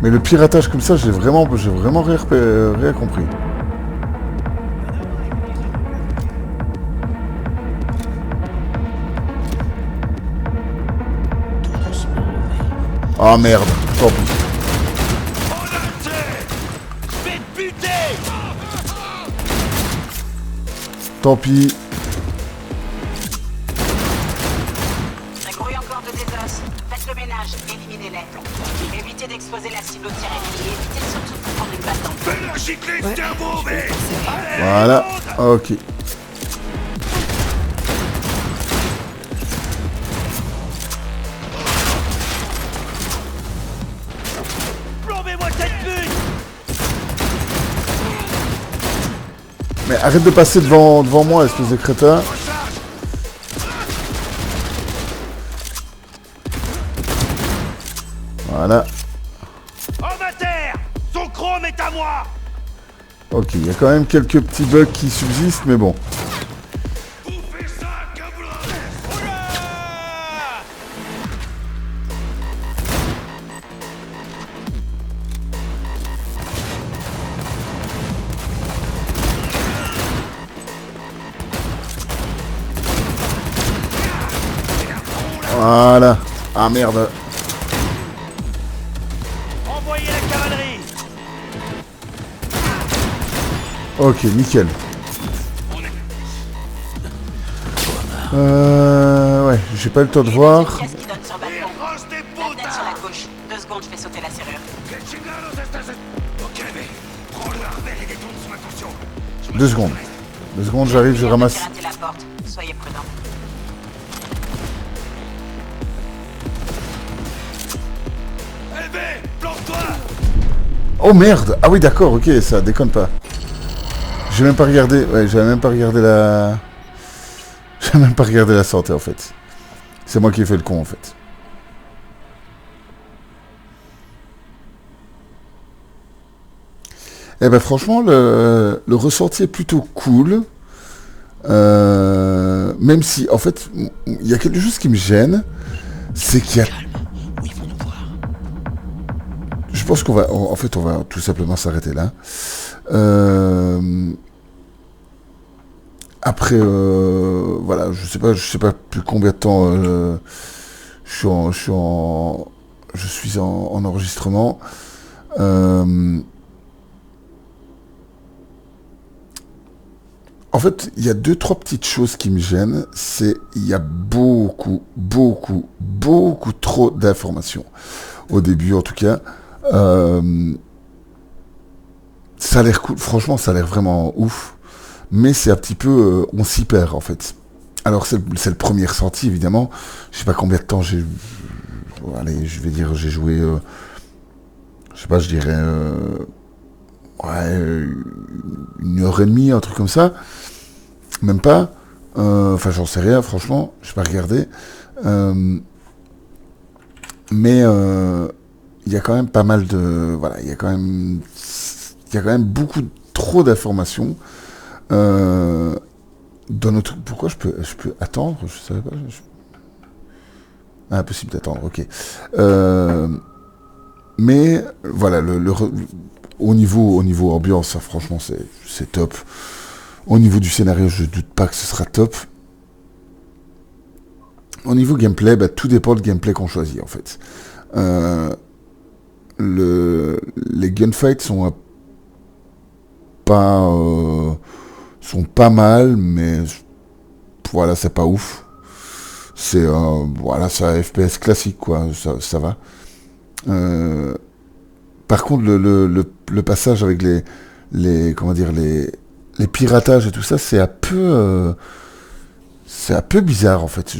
Speaker 1: Mais le piratage comme ça, j'ai vraiment rien compris. Ah merde, tant pis. Tant pis.
Speaker 16: Un grouille encore de désos. Faites le ménage, éliminez-les. Évitez d'exposer la cible au tir ennemi et évitez surtout de prendre une balle dans le dos.
Speaker 14: Fais-leur gicler le cerveau, mais...
Speaker 1: Voilà, ok.
Speaker 14: Plombez-moi cette pute!
Speaker 1: Mais arrête de passer devant moi, espèce de crétin. Voilà.
Speaker 14: En ma terre! Son chrome est à moi!
Speaker 1: Ok, il y a quand même quelques petits bugs qui subsistent, mais bon. Voilà. Ah merde.
Speaker 14: Envoyez la cavalerie!
Speaker 1: Ok, nickel. Ouais, j'ai pas eu le temps de voir.
Speaker 16: Pièce qui donne sur balcon. La tête sur la gauche. 2 secondes, je fais sauter la serrure.
Speaker 14: Ok, mais prends le harbel et détourne son attention.
Speaker 1: 2 secondes. 2 secondes, j'arrive, je ramasse.
Speaker 16: Ratez la porte. Soyez prudents.
Speaker 14: Elvé, plante-toi!
Speaker 1: Oh merde. Ah oui, d'accord, ok, ça déconne pas. J'ai même pas regardé. Ouais, j'avais même pas regardé la... J'ai même pas regardé la santé, en fait. C'est moi qui ai fait le con, en fait. Eh ben franchement, le ressenti est plutôt cool. Même si, en fait, il y a quelque chose qui me gêne. C'est qu'il y a... Je pense qu'on va... En fait, on va tout simplement s'arrêter là. Après, voilà, je sais pas plus combien de temps je suis en enregistrement. En fait, il y a 2-3 petites choses qui me gênent. C'est il y a beaucoup trop d'informations. Au début, en tout cas. Ça a l'air cool. Franchement, ça a l'air vraiment ouf. Mais c'est un petit peu... on s'y perd, en fait. Alors, c'est le premier ressenti, évidemment. Je sais pas combien de temps j'ai... Allez, je vais dire, j'ai joué... je sais pas, je dirais... ouais, 1h30, un truc comme ça. Même pas. Enfin, j'en sais rien, franchement. Je vais pas regarder. Mais... il y a quand même pas mal de... Voilà, il y a quand même beaucoup trop d'informations. Dans notre... Pourquoi je peux attendre? Je savais pas. Impossible d'attendre, ok. Mais voilà, au niveau ambiance, ça, franchement, c'est top. Au niveau du scénario, je doute pas que ce sera top. Au niveau gameplay, tout dépend du gameplay qu'on choisit, en fait. Les gunfights sont pas mal, mais voilà, c'est pas ouf. C'est voilà, c'est un FPS classique, quoi. Ça va. Par contre, le passage avec les piratages et tout ça, c'est un peu bizarre, en fait.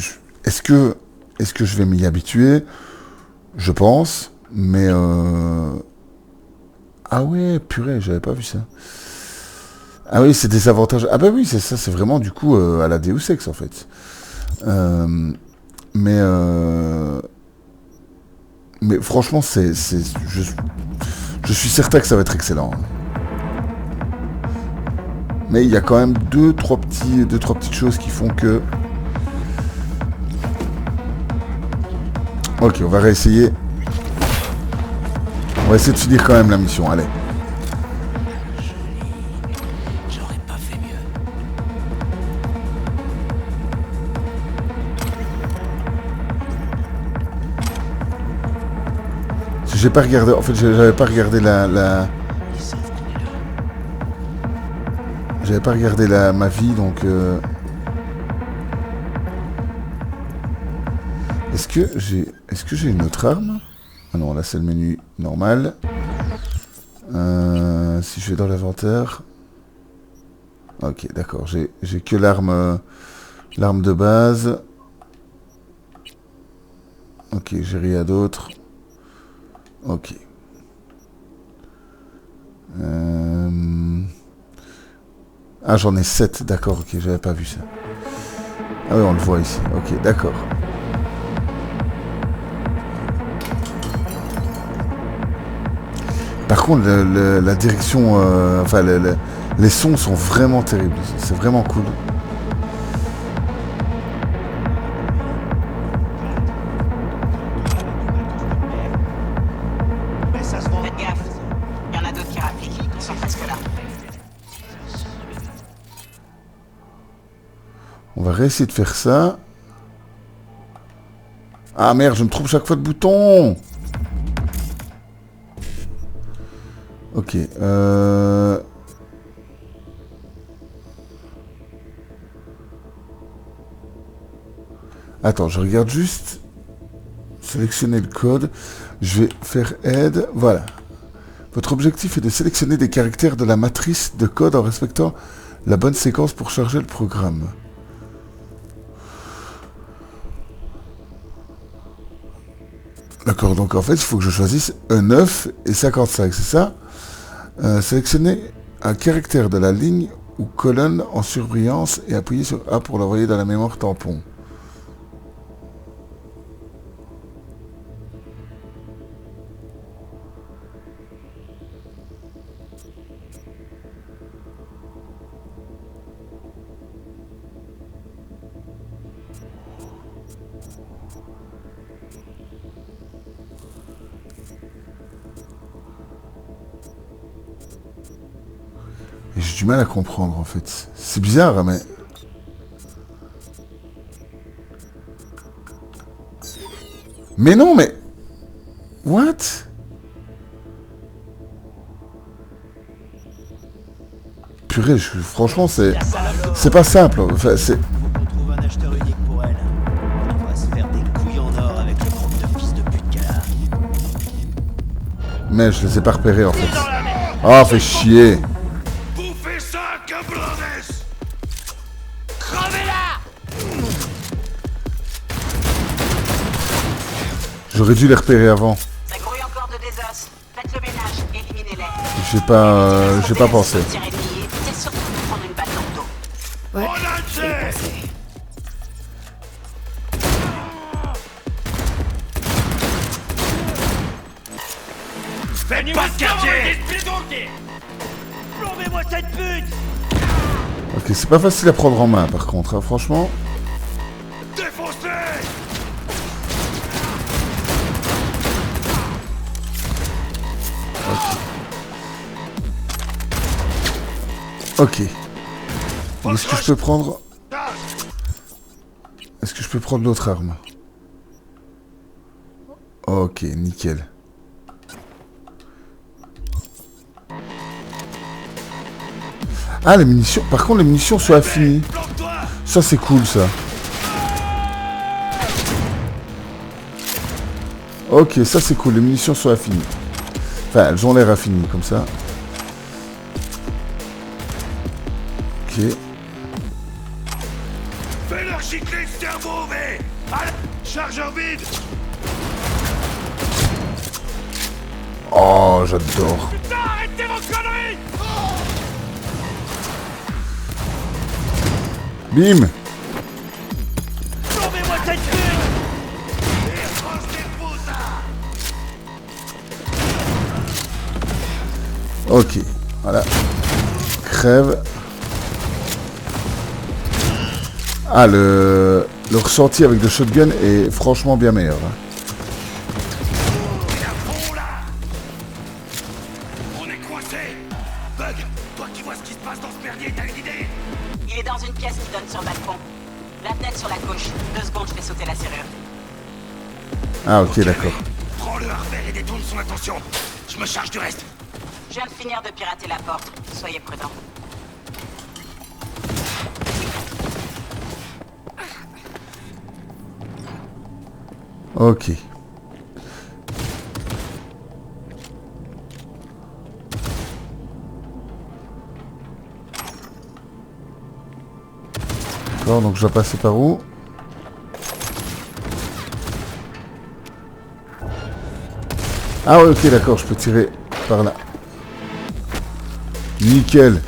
Speaker 1: Est-ce que je vais m'y habituer? Je pense, mais ah ouais, purée, j'avais pas vu ça. Ah oui, c'est des avantages. Ah bah oui, c'est ça, c'est vraiment du coup à la Deus Ex, en fait. Mais franchement, je suis certain que ça va être excellent. Mais il y a quand même deux, trois petites choses qui font que... Ok, on va réessayer. On va essayer de finir quand même la mission, allez.
Speaker 11: J'aurais pas fait mieux.
Speaker 1: J'ai pas regardé, en fait, j'avais pas regardé j'avais pas regardé ma vie, donc... Est-ce que j'ai une autre arme? Ah non, là c'est le menu normal. Si je vais dans l'inventaire... Ok, d'accord, j'ai que l'arme de base. Ok, j'ai rien d'autre. Ok. Ah, j'en ai 7, d'accord, ok, j'avais pas vu ça. Ah oui, on le voit ici, ok, d'accord. Par contre, la direction, les sons sont vraiment terribles, c'est vraiment cool.
Speaker 16: Faites gaffe, il y en a d'autres qui rappliquent, ils sont presque là.
Speaker 1: On va réessayer de faire ça. Ah merde, je me trompe chaque fois de bouton. Ok, Attends, je regarde juste. Sélectionner le code. Je vais faire aide. Voilà. Votre objectif est de sélectionner des caractères de la matrice de code en respectant la bonne séquence pour charger le programme. D'accord, donc en fait, il faut que je choisisse E9 et 55, c'est ça? Sélectionnez un caractère de la ligne ou colonne en surbrillance et appuyez sur A pour l'envoyer dans la mémoire tampon. J'ai du mal à comprendre en fait. C'est bizarre, mais... Mais non, mais... What? Purée, franchement, c'est pas simple. Enfin, c'est...
Speaker 2: On trouve un acheteur unique pour elle. On va se faire des couilles en or avec le groupe de fils de pute qu'elle a.
Speaker 1: Mais je les ai pas repérés en fait. Ah, fait chier.
Speaker 14: Bouffez ça, cabrones! Crevez-la!
Speaker 1: J'aurais dû les repérer avant.
Speaker 16: Ça grouille encore de des os. Faites le ménage, éliminez-les.
Speaker 1: J'ai pas pensé.
Speaker 16: C'est surtout de prendre une balle dans le dos.
Speaker 15: Ouais, je l'ai pensé.
Speaker 14: Faites pas de quartier!
Speaker 2: Plombez-moi cette pute!
Speaker 1: Ok, c'est pas facile à prendre en main par contre, hein, franchement. Ok. Est-ce que je peux prendre... Est-ce que je peux prendre l'autre arme? Ok, nickel. Ah, les munitions... Par contre, les munitions sont affinies. Ça, c'est cool, ça. Ok, ça, c'est cool. Les munitions sont affinies. Enfin, elles ont l'air affinies, comme ça. Ok.
Speaker 15: Fais-leur gicler le cerveau, mais... Allez, chargeur vide.
Speaker 1: Oh, j'adore.
Speaker 15: Putain, arrêtez vos conneries.
Speaker 1: Bim.
Speaker 15: Tombez-moi cette thune.
Speaker 1: Ok, voilà. Crève. Ah, le ressenti avec le shotgun est franchement bien meilleur. Hein.
Speaker 15: On est coincé. Bug, toi qui vois ce qui se passe dans ce merdier, t'as une idée?
Speaker 16: Il est dans une pièce qui donne sur le balcon. La fenêtre sur la gauche. 2 secondes, je fais sauter la serrure.
Speaker 1: Ah, ok, d'accord.
Speaker 15: Prends-le, Harvey, et détourne son attention. Je me charge du reste.
Speaker 16: Je viens de finir de pirater la porte. Soyez prudents.
Speaker 1: Ok. D'accord, donc je dois passer par où? Ah ouais, ok, d'accord, je peux tirer par là. Nickel.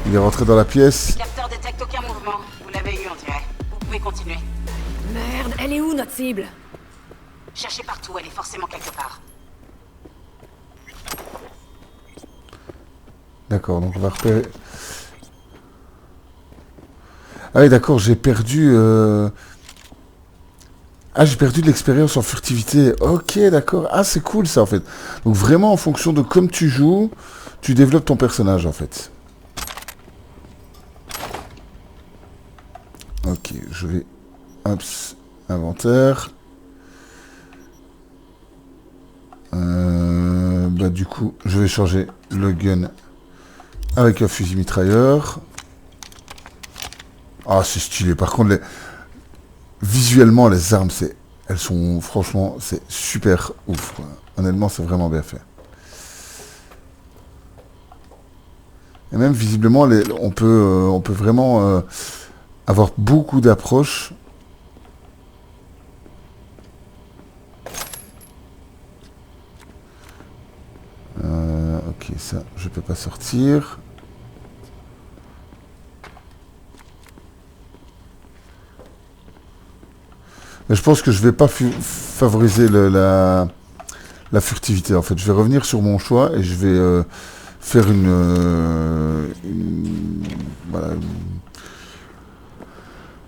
Speaker 1: Il est rentré dans la pièce.
Speaker 16: Le capteur détecte aucun mouvement. Vous l'avez eu, on dirait. Vous pouvez continuer.
Speaker 3: Merde, elle est où notre cible?
Speaker 16: Cherchez partout, elle est forcément quelque part.
Speaker 1: D'accord, donc on va repérer... Ah oui, d'accord, j'ai perdu... Ah, j'ai perdu de l'expérience en furtivité. Ok, d'accord. Ah, c'est cool ça, en fait. Donc vraiment, en fonction de comme tu joues, tu développes ton personnage, en fait. Ok, je vais... Hop, inventaire. Bah du coup, je vais changer le gun avec un fusil mitrailleur. Ah, c'est stylé. Par contre, visuellement, les armes, elles sont, franchement, c'est super ouf, quoi. Honnêtement, c'est vraiment bien fait. Et même, visiblement, on peut vraiment avoir beaucoup d'approches. Ok, ça, je peux pas sortir. Mais je pense que je vais pas favoriser la furtivité, en fait. Je vais revenir sur mon choix et je vais faire voilà,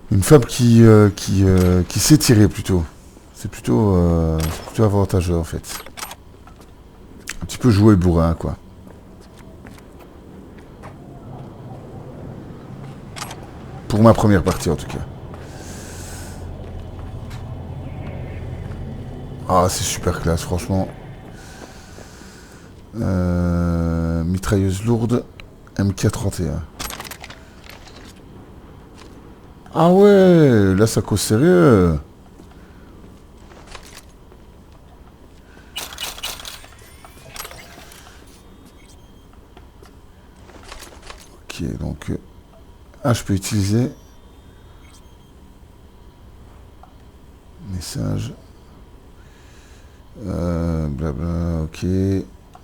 Speaker 1: une femme qui sait tirer, plutôt. C'est plutôt avantageux, en fait. Un petit peu jouer bourrin, quoi. Pour ma première partie, en tout cas. Ah, c'est super classe, franchement. Mitrailleuse lourde, MK31. Ah ouais, là ça cause sérieux. Ok, donc... Ah, je peux utiliser... Message... blabla, ok.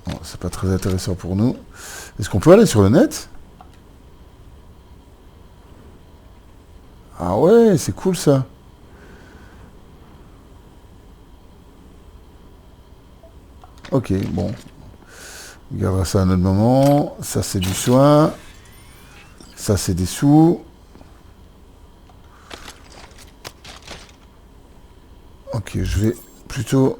Speaker 1: Bon, c'est pas très intéressant pour nous. Est-ce qu'on peut aller sur le net? Ah ouais, c'est cool ça. Ok, bon. On gardera ça à un autre moment. Ça, c'est du soin. Ça, c'est des sous. Ok, je vais plutôt...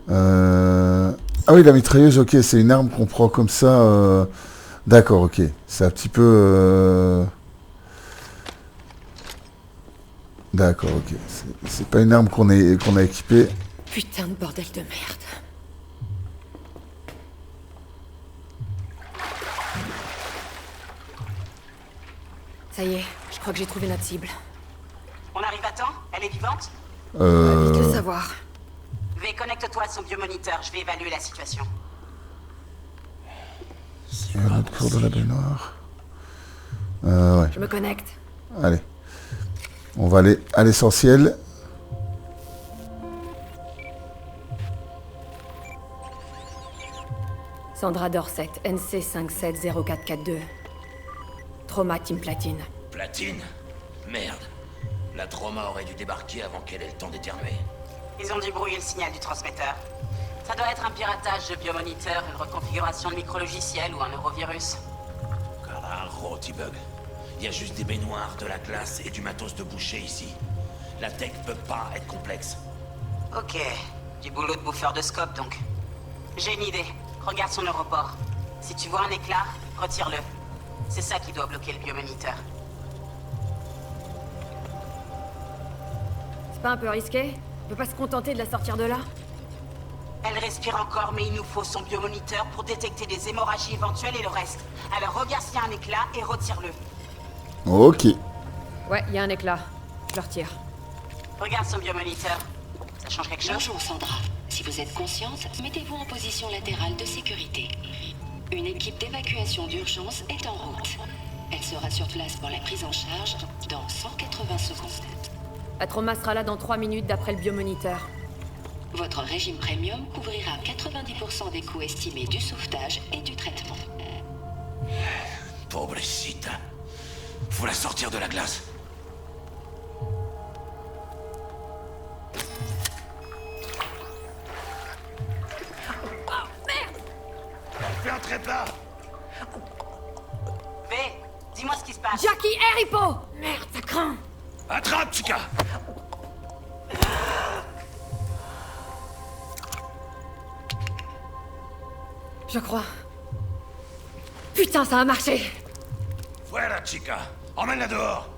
Speaker 1: Ah oui, la mitrailleuse, ok, c'est une arme qu'on prend comme ça. D'accord, ok. C'est un petit peu... D'accord, ok. C'est pas une arme qu'on a équipée.
Speaker 3: Putain de bordel de merde. Ça y est, je crois que j'ai trouvé notre cible.
Speaker 16: On arrive à temps? Elle est vivante?
Speaker 3: On va vite le savoir.
Speaker 16: V, connecte-toi à son biomoniteur, je vais évaluer la situation.
Speaker 1: Il y a un autre cours de la baignoire. Ouais.
Speaker 3: Je me connecte.
Speaker 1: Allez. On va aller à l'essentiel.
Speaker 3: Sandra Dorset, NC 570442. Trauma Team Platine.
Speaker 11: Platine? Merde. La Trauma aurait dû débarquer avant qu'elle ait le temps d'éternuer.
Speaker 16: Ils ont dû brouiller le signal du transmetteur. Ça doit être un piratage de biomoniteur, une reconfiguration de micro-logiciel ou un neurovirus.
Speaker 11: Carajo, T-Bug. Il y a juste des baignoires, de la glace et du matos de boucher ici. La tech peut pas être complexe.
Speaker 16: Ok, du boulot de bouffeur de scope donc. J'ai une idée. Regarde son europort. Si tu vois un éclat, retire-le. C'est ça qui doit bloquer le biomoniteur.
Speaker 3: C'est pas un peu risqué? On peut pas se contenter de la sortir de là?
Speaker 16: Elle respire encore, mais il nous faut son biomoniteur pour détecter des hémorragies éventuelles et le reste. Alors regarde s'il y a un éclat et retire-le.
Speaker 1: Ok.
Speaker 3: Ouais, il y a un éclat. Je le retire.
Speaker 16: Regarde son biomoniteur. Ça change quelque chose?
Speaker 5: Bonjour Sandra. Si vous êtes consciente, mettez-vous en position latérale de sécurité. Une équipe d'évacuation d'urgence est en route. Elle sera sur place pour la prise en charge dans 180 secondes.
Speaker 3: La Trauma sera là dans 3 minutes d'après le biomoniteur.
Speaker 5: Votre régime premium couvrira 90% des coûts estimés du sauvetage et du traitement.
Speaker 11: Pobrecita. Faut la sortir de la glace.
Speaker 15: Fais un trépas.
Speaker 16: V, dis-moi ce qui se passe.
Speaker 3: Jackie, Hippo! Merde, ça craint!
Speaker 15: Attrape, Chica.
Speaker 3: Je crois. Putain, ça a marché!
Speaker 15: Voilà, Chica. Emmène-la dehors.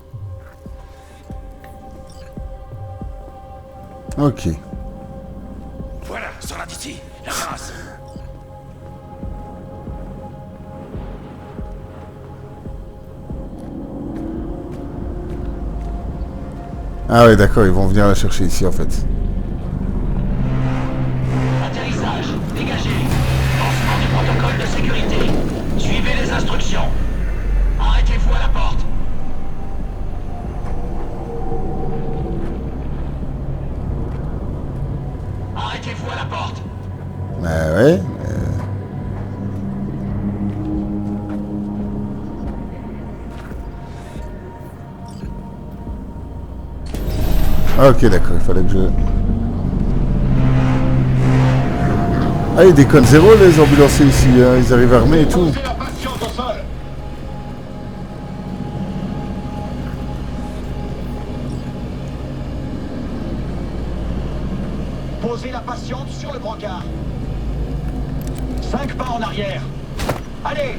Speaker 1: Ok.
Speaker 15: Voilà, sors-la d'ici. La terrasse.
Speaker 1: Ah ouais, d'accord, ils vont venir la chercher ici en fait.
Speaker 14: Atterrissage, dégagez. Lancement du protocole de sécurité. Suivez les instructions. Arrêtez-vous à la porte. Arrêtez-vous à la porte.
Speaker 1: Bah ouais. Ok, d'accord, il fallait que je... Ah, ils déconnent zéro les ambulanciers ici, hein. Ils arrivent armés et tout.
Speaker 14: Posez la patiente sur le brancard. 5 pas en arrière. Allez!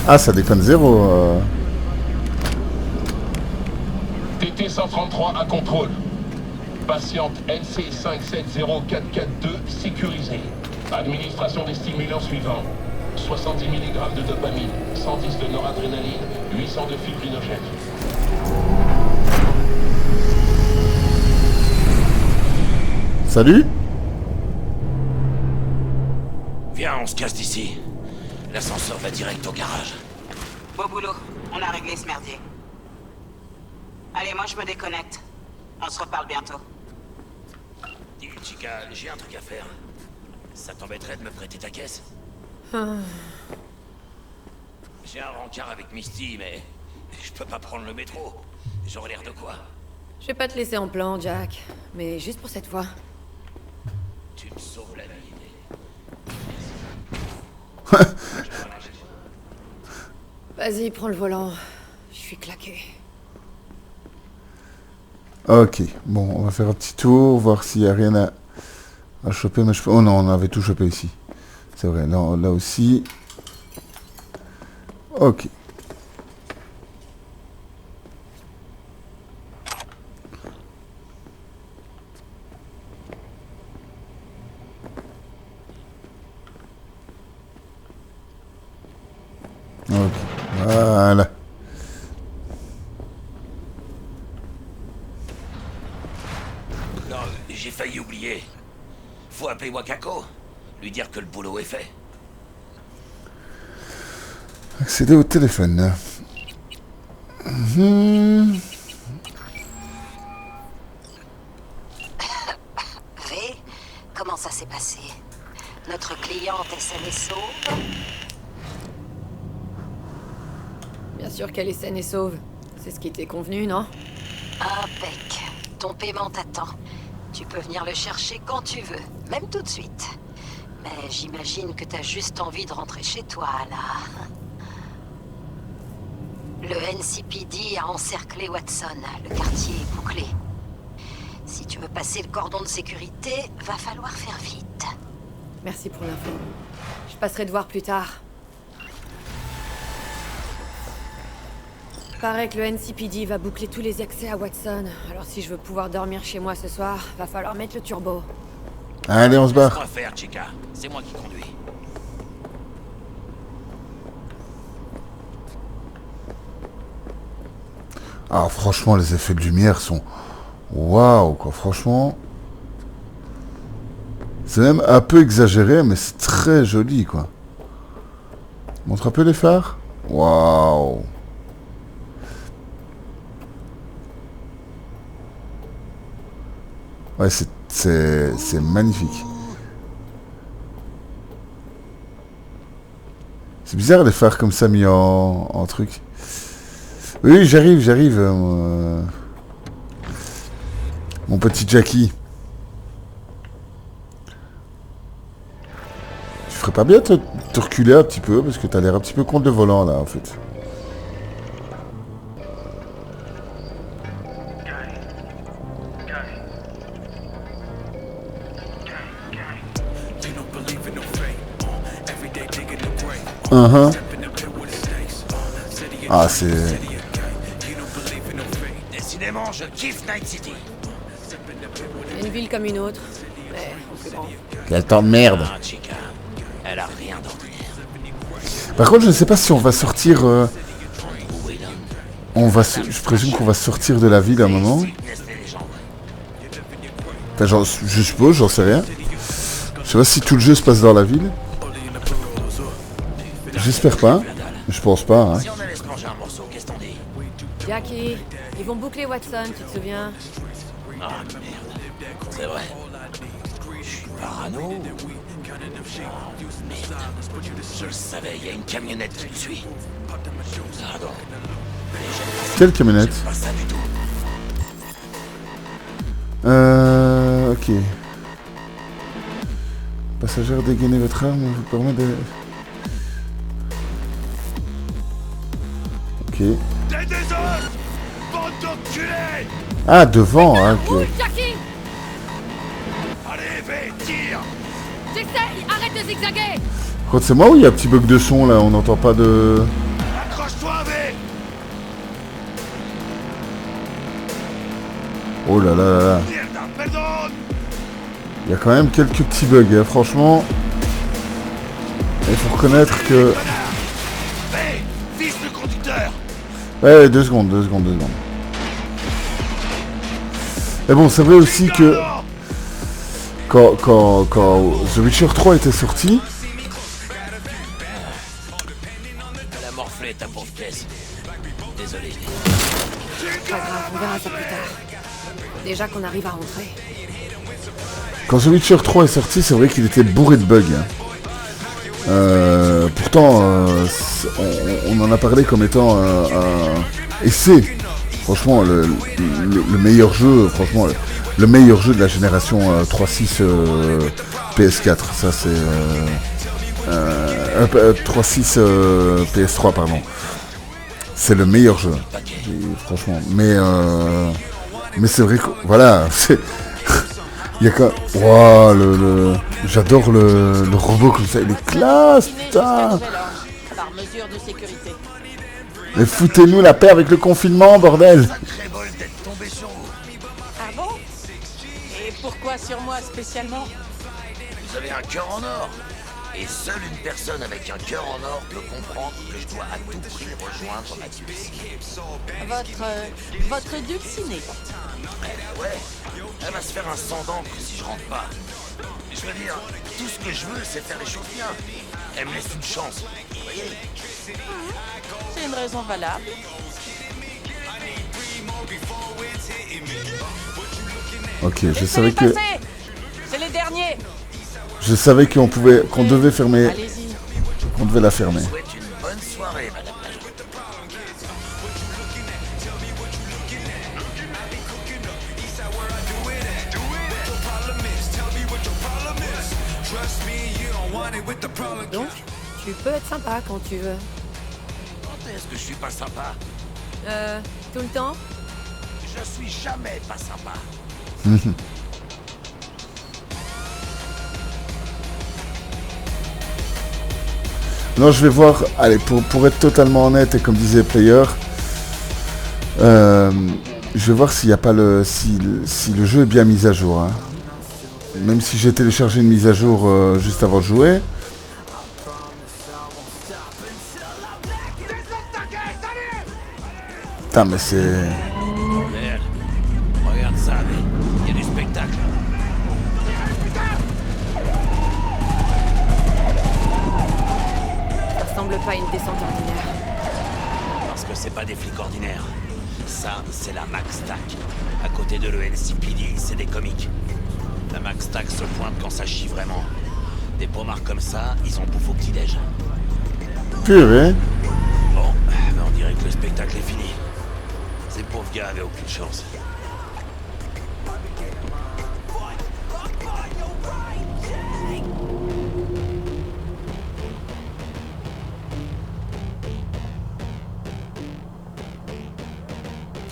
Speaker 1: Ah, ça déconne zéro.
Speaker 17: TT-133 à contrôle. Patiente NC 570442 sécurisée. Administration des stimulants suivants. 70 mg de dopamine, 110 de noradrénaline, 800 de fibrinogène.
Speaker 1: Salut.
Speaker 11: Viens, on se casse d'ici. L'ascenseur va direct au garage.
Speaker 16: Beau boulot, on a réglé ce merdier. Allez, moi je me déconnecte. On se reparle bientôt.
Speaker 11: Dis, Chica, j'ai un truc à faire. Ça t'embêterait de me prêter ta caisse? J'ai un rencard avec Misty, mais je peux pas prendre le métro. J'aurais l'air de quoi?
Speaker 3: Je vais pas te laisser en plan, Jack. Mais juste pour cette fois.
Speaker 11: Tu me sauves la vie.
Speaker 3: Vas-y, prends le volant. Je suis claqué.
Speaker 1: Ok, bon, on va faire un petit tour, voir s'il n'y a rien à choper. Mais oh non, on avait tout chopé ici. C'est vrai, là aussi. Ok. Ok, voilà.
Speaker 11: Non, j'ai failli oublier. Faut appeler Wakako. Lui dire que le boulot est fait.
Speaker 1: Accéder au téléphone.
Speaker 5: V, comment ça s'est passé? Notre cliente est saine et sauve?
Speaker 3: Bien sûr qu'elle est saine et sauve. C'est ce qui était convenu, non?
Speaker 5: Impec. Ton paiement t'attend. Tu peux venir le chercher quand tu veux, même tout de suite. Mais j'imagine que t'as juste envie de rentrer chez toi, là. Le NCPD a encerclé Watson. Le quartier est bouclé. Si tu veux passer le cordon de sécurité, va falloir faire vite.
Speaker 3: Merci pour l'info. Je passerai te voir plus tard. Paraît que le NCPD va boucler tous les accès à Watson. Alors si je veux pouvoir dormir chez moi ce soir, va falloir mettre le turbo.
Speaker 1: Allez, on se barre.
Speaker 11: Laisse-moi faire, Chica. C'est moi qui conduis.
Speaker 1: Ah, franchement, les effets de lumière sont... Waouh, quoi, franchement... C'est même un peu exagéré, mais c'est très joli, quoi. Montre un peu les phares. Waouh. Ouais, c'est magnifique. C'est bizarre les phares comme ça mis en truc. Oui, j'arrive. Mon petit Jackie. Tu ferais pas bien te reculer un petit peu, parce que t'as l'air un petit peu contre le volant là en fait. Ah, c'est...
Speaker 11: Décidément, je kiffe Night City.
Speaker 3: Une ville comme une autre, mais en plus grand.
Speaker 1: Quel temps de merde.
Speaker 11: Ah, Chica, elle a rien d'ordinaire.
Speaker 1: Par contre, je ne sais pas si on va sortir... Je présume qu'on va sortir de la ville à un moment. Enfin, je suppose, j'en sais rien. Je sais pas si tout le jeu se passe dans la ville. J'espère pas. Je pense pas. Hein.
Speaker 3: Jackie, ils vont boucler Watson, tu te souviens?
Speaker 11: Ah merde, c'est vrai. Je suis parano. Oh, merde. Je le savais, il y a une camionnette qui me suit. Ah non.
Speaker 1: Quelle camionnette?
Speaker 11: Pas ça du tout.
Speaker 1: Ok. Passagère, dégainez votre arme, vous permet de... Ok. Ah, devant, hein, ok.
Speaker 3: Jackie!
Speaker 15: Allez, V, tire!
Speaker 3: J'essaye! Arrête de zigzaguer!
Speaker 1: Quand c'est moi ou il y a un petit bug de son là, on n'entend pas de...
Speaker 15: Accroche-toi, V!
Speaker 1: Oh là là là là. Il y a quand même quelques petits bugs, hein, franchement. Il faut reconnaître que...
Speaker 15: V, vise le conducteur!
Speaker 1: Ouais, 2 secondes. Mais bon, c'est vrai aussi que... Quand The Witcher 3 était sorti...
Speaker 11: Elle a morflé ta pauvre pièce. Désolé.
Speaker 3: Pas grave, on verra ça plus tard. Déjà qu'on arrive à rentrer.
Speaker 1: Quand The Witcher 3 est sorti, c'est vrai qu'il était bourré de bugs. Pourtant, on en a parlé comme étant et c'est franchement le meilleur jeu, franchement le meilleur jeu de la génération 3.6 PS4. Ça c'est 3.6 PS3, pardon. C'est le meilleur jeu. Et, franchement. Mais c'est vrai que... Voilà. C'est... Il y a quand... Wow, j'adore le robot comme ça. Il est classe, putain.
Speaker 16: Par mesure de sécurité.
Speaker 1: Mais foutez-nous la paix avec le confinement, bordel.
Speaker 16: Ah bon? Et pourquoi sur moi spécialement?
Speaker 11: Vous avez un cœur en or. Et seule une personne avec un cœur en or peut comprendre que je dois à tout prix rejoindre ma dulcinée.
Speaker 16: Votre dulcinée.
Speaker 11: Ouais, elle va se faire un sang d'encre si je rentre pas. Je veux dire, tout ce que je veux, c'est faire les choses bien. Elle me laisse une chance, vous voyez?
Speaker 16: C'est une raison valable.
Speaker 1: Ok, je savais que...
Speaker 16: C'est les derniers.
Speaker 1: Je savais qu'on devait fermer... Qu'on devait la fermer.
Speaker 11: Je vous souhaite une bonne soirée, madame.
Speaker 3: Donc, tu peux être sympa quand tu veux.
Speaker 11: Quand est-ce que je suis pas sympa?
Speaker 3: Tout le temps?
Speaker 11: Je suis jamais pas sympa.
Speaker 1: Non, je vais voir, allez, pour être totalement honnête, et comme disait Player, je vais voir s'il n'y a pas si le jeu est bien mis à jour. Hein. Même si j'ai téléchargé une mise à jour juste avant de jouer. Putain, mais c'est...
Speaker 11: Regarde ça, il y a du spectacle.
Speaker 3: Ça ressemble pas à une descente ordinaire.
Speaker 11: Parce que c'est pas des flics ordinaires. Ça, c'est la MaxTac. À côté de l'ELCPD, c'est des comiques. La MaxTac se pointe quand ça chie vraiment. Des pommards comme ça, ils en bouffent au petit-déj.
Speaker 1: Purée.
Speaker 11: Bon, on dirait que le spectacle est fini. Ces pauvres gars avaient aucune chance.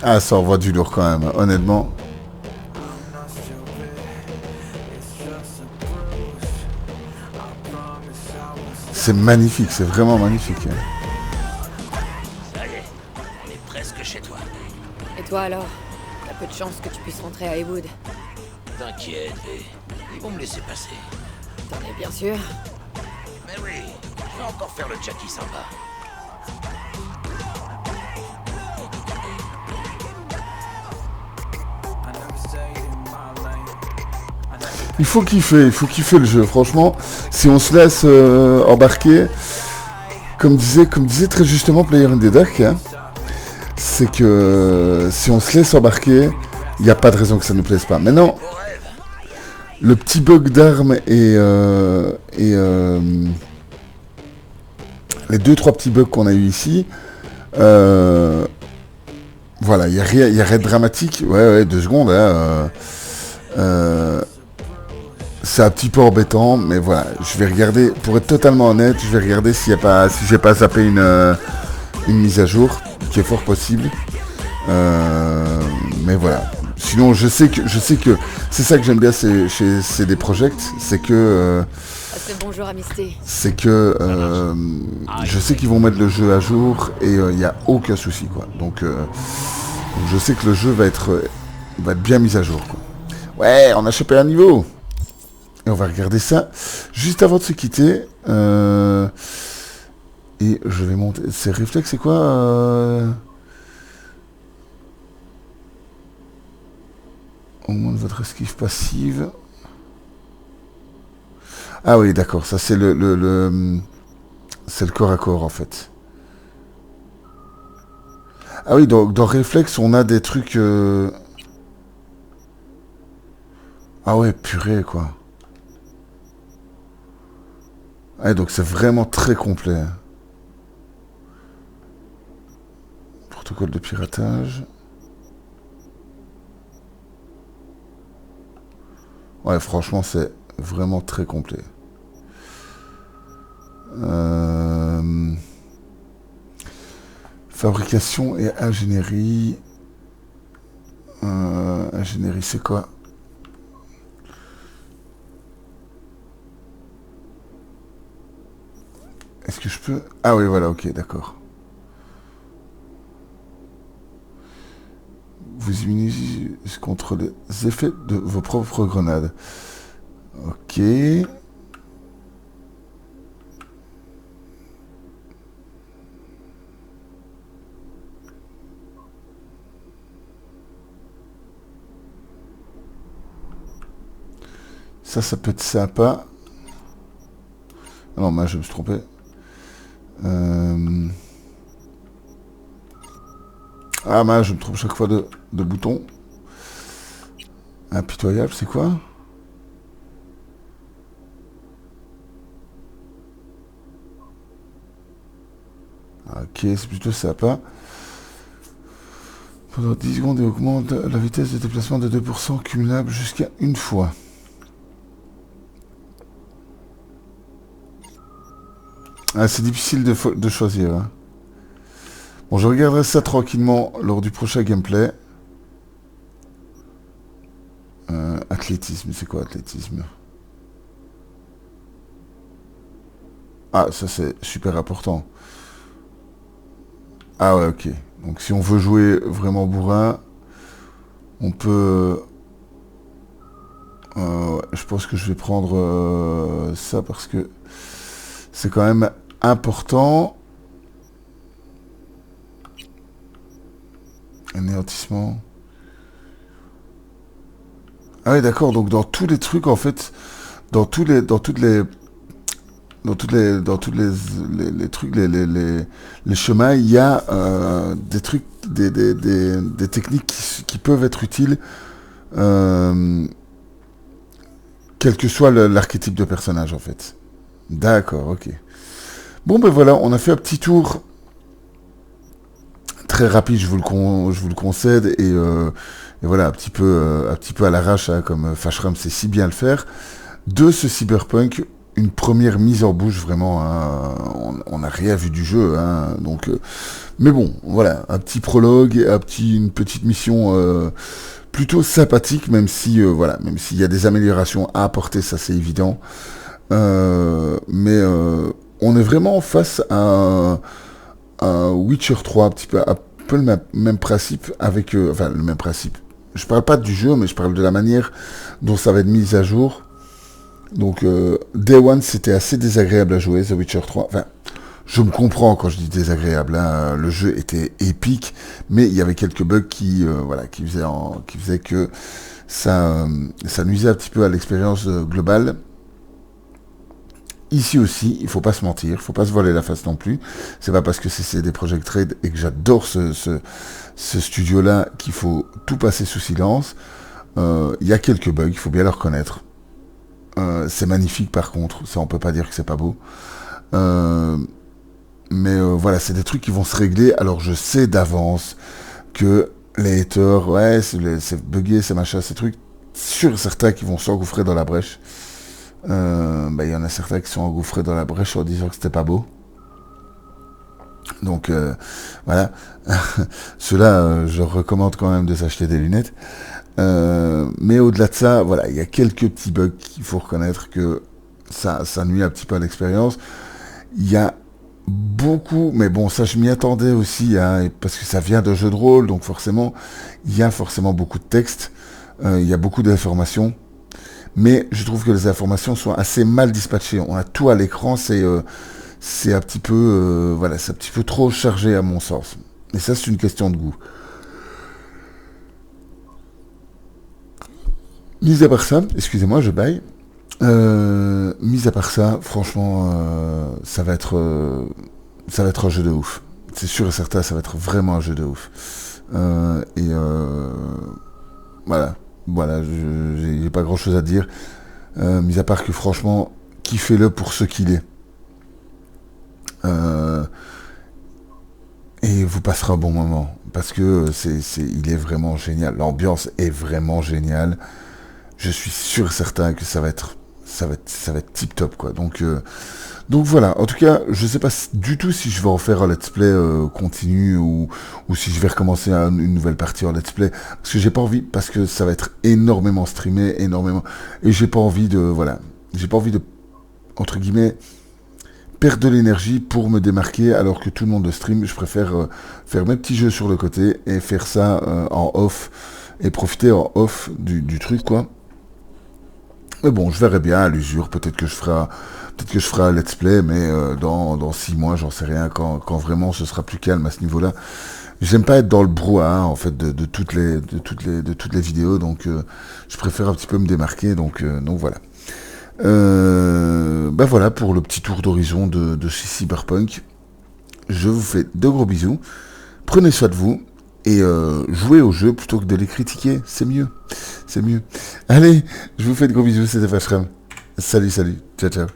Speaker 1: Ah, ça envoie du lourd quand même, honnêtement. C'est magnifique, c'est vraiment magnifique.
Speaker 11: Ça y est, on est presque chez toi.
Speaker 3: Et toi alors? T'as peu de chance que tu puisses rentrer à Heywood.
Speaker 11: T'inquiète, ils vont me laisser passer.
Speaker 3: T'en es bien sûr?
Speaker 11: Mais oui, je vais encore faire le Jackie sympa.
Speaker 1: Il faut kiffer le jeu, franchement. Si on se laisse embarquer, comme disait très justement Player in the Dark, hein, c'est que si on se laisse embarquer, il n'y a pas de raison que ça ne nous plaise pas. Maintenant, le petit bug d'armes et les 2-3 petits bugs qu'on a eu ici, voilà, il n'y a rien de dramatique. Ouais, 2 secondes, hein, c'est un petit peu embêtant, mais voilà, je vais regarder, pour être totalement honnête, je vais regarder si j'ai pas zappé une mise à jour, qui est fort possible. Mais voilà. Sinon, je sais que c'est ça que j'aime bien chez CD Projekt, c'est que
Speaker 3: bonjour Amistée.
Speaker 1: C'est que je sais qu'ils vont mettre le jeu à jour et il n'y a aucun souci, quoi. Donc je sais que le jeu va être bien mis à jour, quoi. Ouais, on a chopé un niveau. Et on va regarder ça juste avant de se quitter. Et je vais monter. C'est réflexe, c'est quoi Augmente votre esquive passive. Ah oui, d'accord. Ça, c'est c'est le corps à corps, en fait. Ah oui, donc dans réflexe, on a des trucs... Ah ouais, purée, quoi. Ah, donc c'est vraiment très complet. Protocole de piratage. Ouais, franchement, c'est vraiment très complet. Fabrication et ingénierie. Ingénierie, c'est quoi? Est-ce que je peux... Ah oui, voilà, ok, d'accord. Vous immunisez contre les effets de vos propres grenades. Ok. Ça peut être sympa. Ah non, moi je me suis trompé. Ah, moi je me trompe chaque fois de bouton. Impitoyable, c'est quoi? Ok, c'est plutôt sympa. Pendant 10 secondes et augmente la vitesse de déplacement de 2% cumulable jusqu'à une fois. Ah, c'est difficile de choisir. Hein. Bon, je regarderai ça tranquillement lors du prochain gameplay. Athlétisme, c'est quoi athlétisme? Ah, ça c'est super important. Ah ouais, ok. Donc si on veut jouer vraiment bourrin, on peut... je pense que je vais prendre ça parce que c'est quand même important. Anéantissement. Ah oui, d'accord. Donc dans tous les trucs, en fait, dans tous les trucs, les chemins, il y a des trucs, des techniques qui peuvent être utiles, quel que soit l'archétype de personnage, en fait. D'accord, ok. Bon, ben voilà, on a fait un petit tour très rapide, je vous le concède, et voilà, un petit peu à l'arrache, hein, comme Fashram sait si bien le faire, de ce Cyberpunk. Une première mise en bouche, vraiment, hein, on n'a rien vu du jeu, hein, donc, mais bon, voilà, un petit prologue, une petite mission plutôt sympathique, même si, voilà, même s'il y a des améliorations à apporter, ça c'est évident, mais on est vraiment face à un Witcher 3, un peu le même principe, avec, enfin, le même principe. Je parle pas du jeu, mais je parle de la manière dont ça va être mis à jour. Donc, Day One, c'était assez désagréable à jouer, The Witcher 3. Enfin, je me comprends quand je dis désagréable. Hein. Le jeu était épique, mais il y avait quelques bugs qui faisaient que ça nuisait un petit peu à l'expérience globale. Ici aussi, il faut pas se mentir, il faut pas se voiler la face non plus. C'est pas parce que c'est CD Projekt Red et que j'adore ce studio-là qu'il faut tout passer sous silence. Il y a quelques bugs, il faut bien le reconnaître. C'est magnifique par contre, ça on peut pas dire que c'est pas beau. Mais voilà, c'est des trucs qui vont se régler. Alors je sais d'avance que les haters, ouais, c'est bugué, c'est machin, ces trucs, sur certains qui vont s'engouffrer dans la brèche. Il y en a certains qui sont engouffrés dans la brèche en disant que c'était pas beau. Donc voilà, ceux-là, je recommande quand même de s'acheter des lunettes. Mais au-delà de ça, voilà, il y a quelques petits bugs qu'il faut reconnaître que ça nuit un petit peu à l'expérience. Il y a beaucoup, mais bon, ça je m'y attendais aussi, hein, parce que ça vient de jeu de rôle, donc forcément, il y a forcément beaucoup de texte, il y a beaucoup d'informations, mais je trouve que les informations sont assez mal dispatchées. On a tout à l'écran, c'est un petit peu, voilà, c'est un petit peu trop chargé à mon sens. Et ça, c'est une question de goût. Mis à part ça, excusez-moi, je baille. Mis à part ça, franchement, ça va être un jeu de ouf. C'est sûr et certain, ça va être vraiment un jeu de ouf. Voilà, j'ai pas grand-chose à dire. Mis à part que franchement, kiffez-le pour ce qu'il est. Et vous passerez un bon moment. Parce que il est vraiment génial. L'ambiance est vraiment géniale. Je suis sûr et certain que ça va être ça va être tip top quoi. Donc voilà, en tout cas, je sais pas du tout si je vais en faire un let's play continu ou si je vais recommencer une nouvelle partie en let's play, parce que j'ai pas envie, parce que ça va être énormément streamé, et j'ai pas envie de entre guillemets perdre de l'énergie pour me démarquer alors que tout le monde le stream. Je préfère faire mes petits jeux sur le côté et faire ça en off et profiter en off du truc quoi. Mais bon, je verrai bien à l'usure, peut-être que je ferai un let's play, mais dans 6 mois, j'en sais rien, quand vraiment ce sera plus calme à ce niveau-là. J'aime pas être dans le brouhaha en fait de toutes les vidéos, donc je préfère un petit peu me démarquer, donc voilà. Voilà pour le petit tour d'horizon de chez Cyberpunk. Je vous fais de gros bisous, prenez soin de vous, et jouer au jeu plutôt que de les critiquer, c'est mieux. Allez, je vous fais de gros bisous, c'était Fashram. Salut, ciao.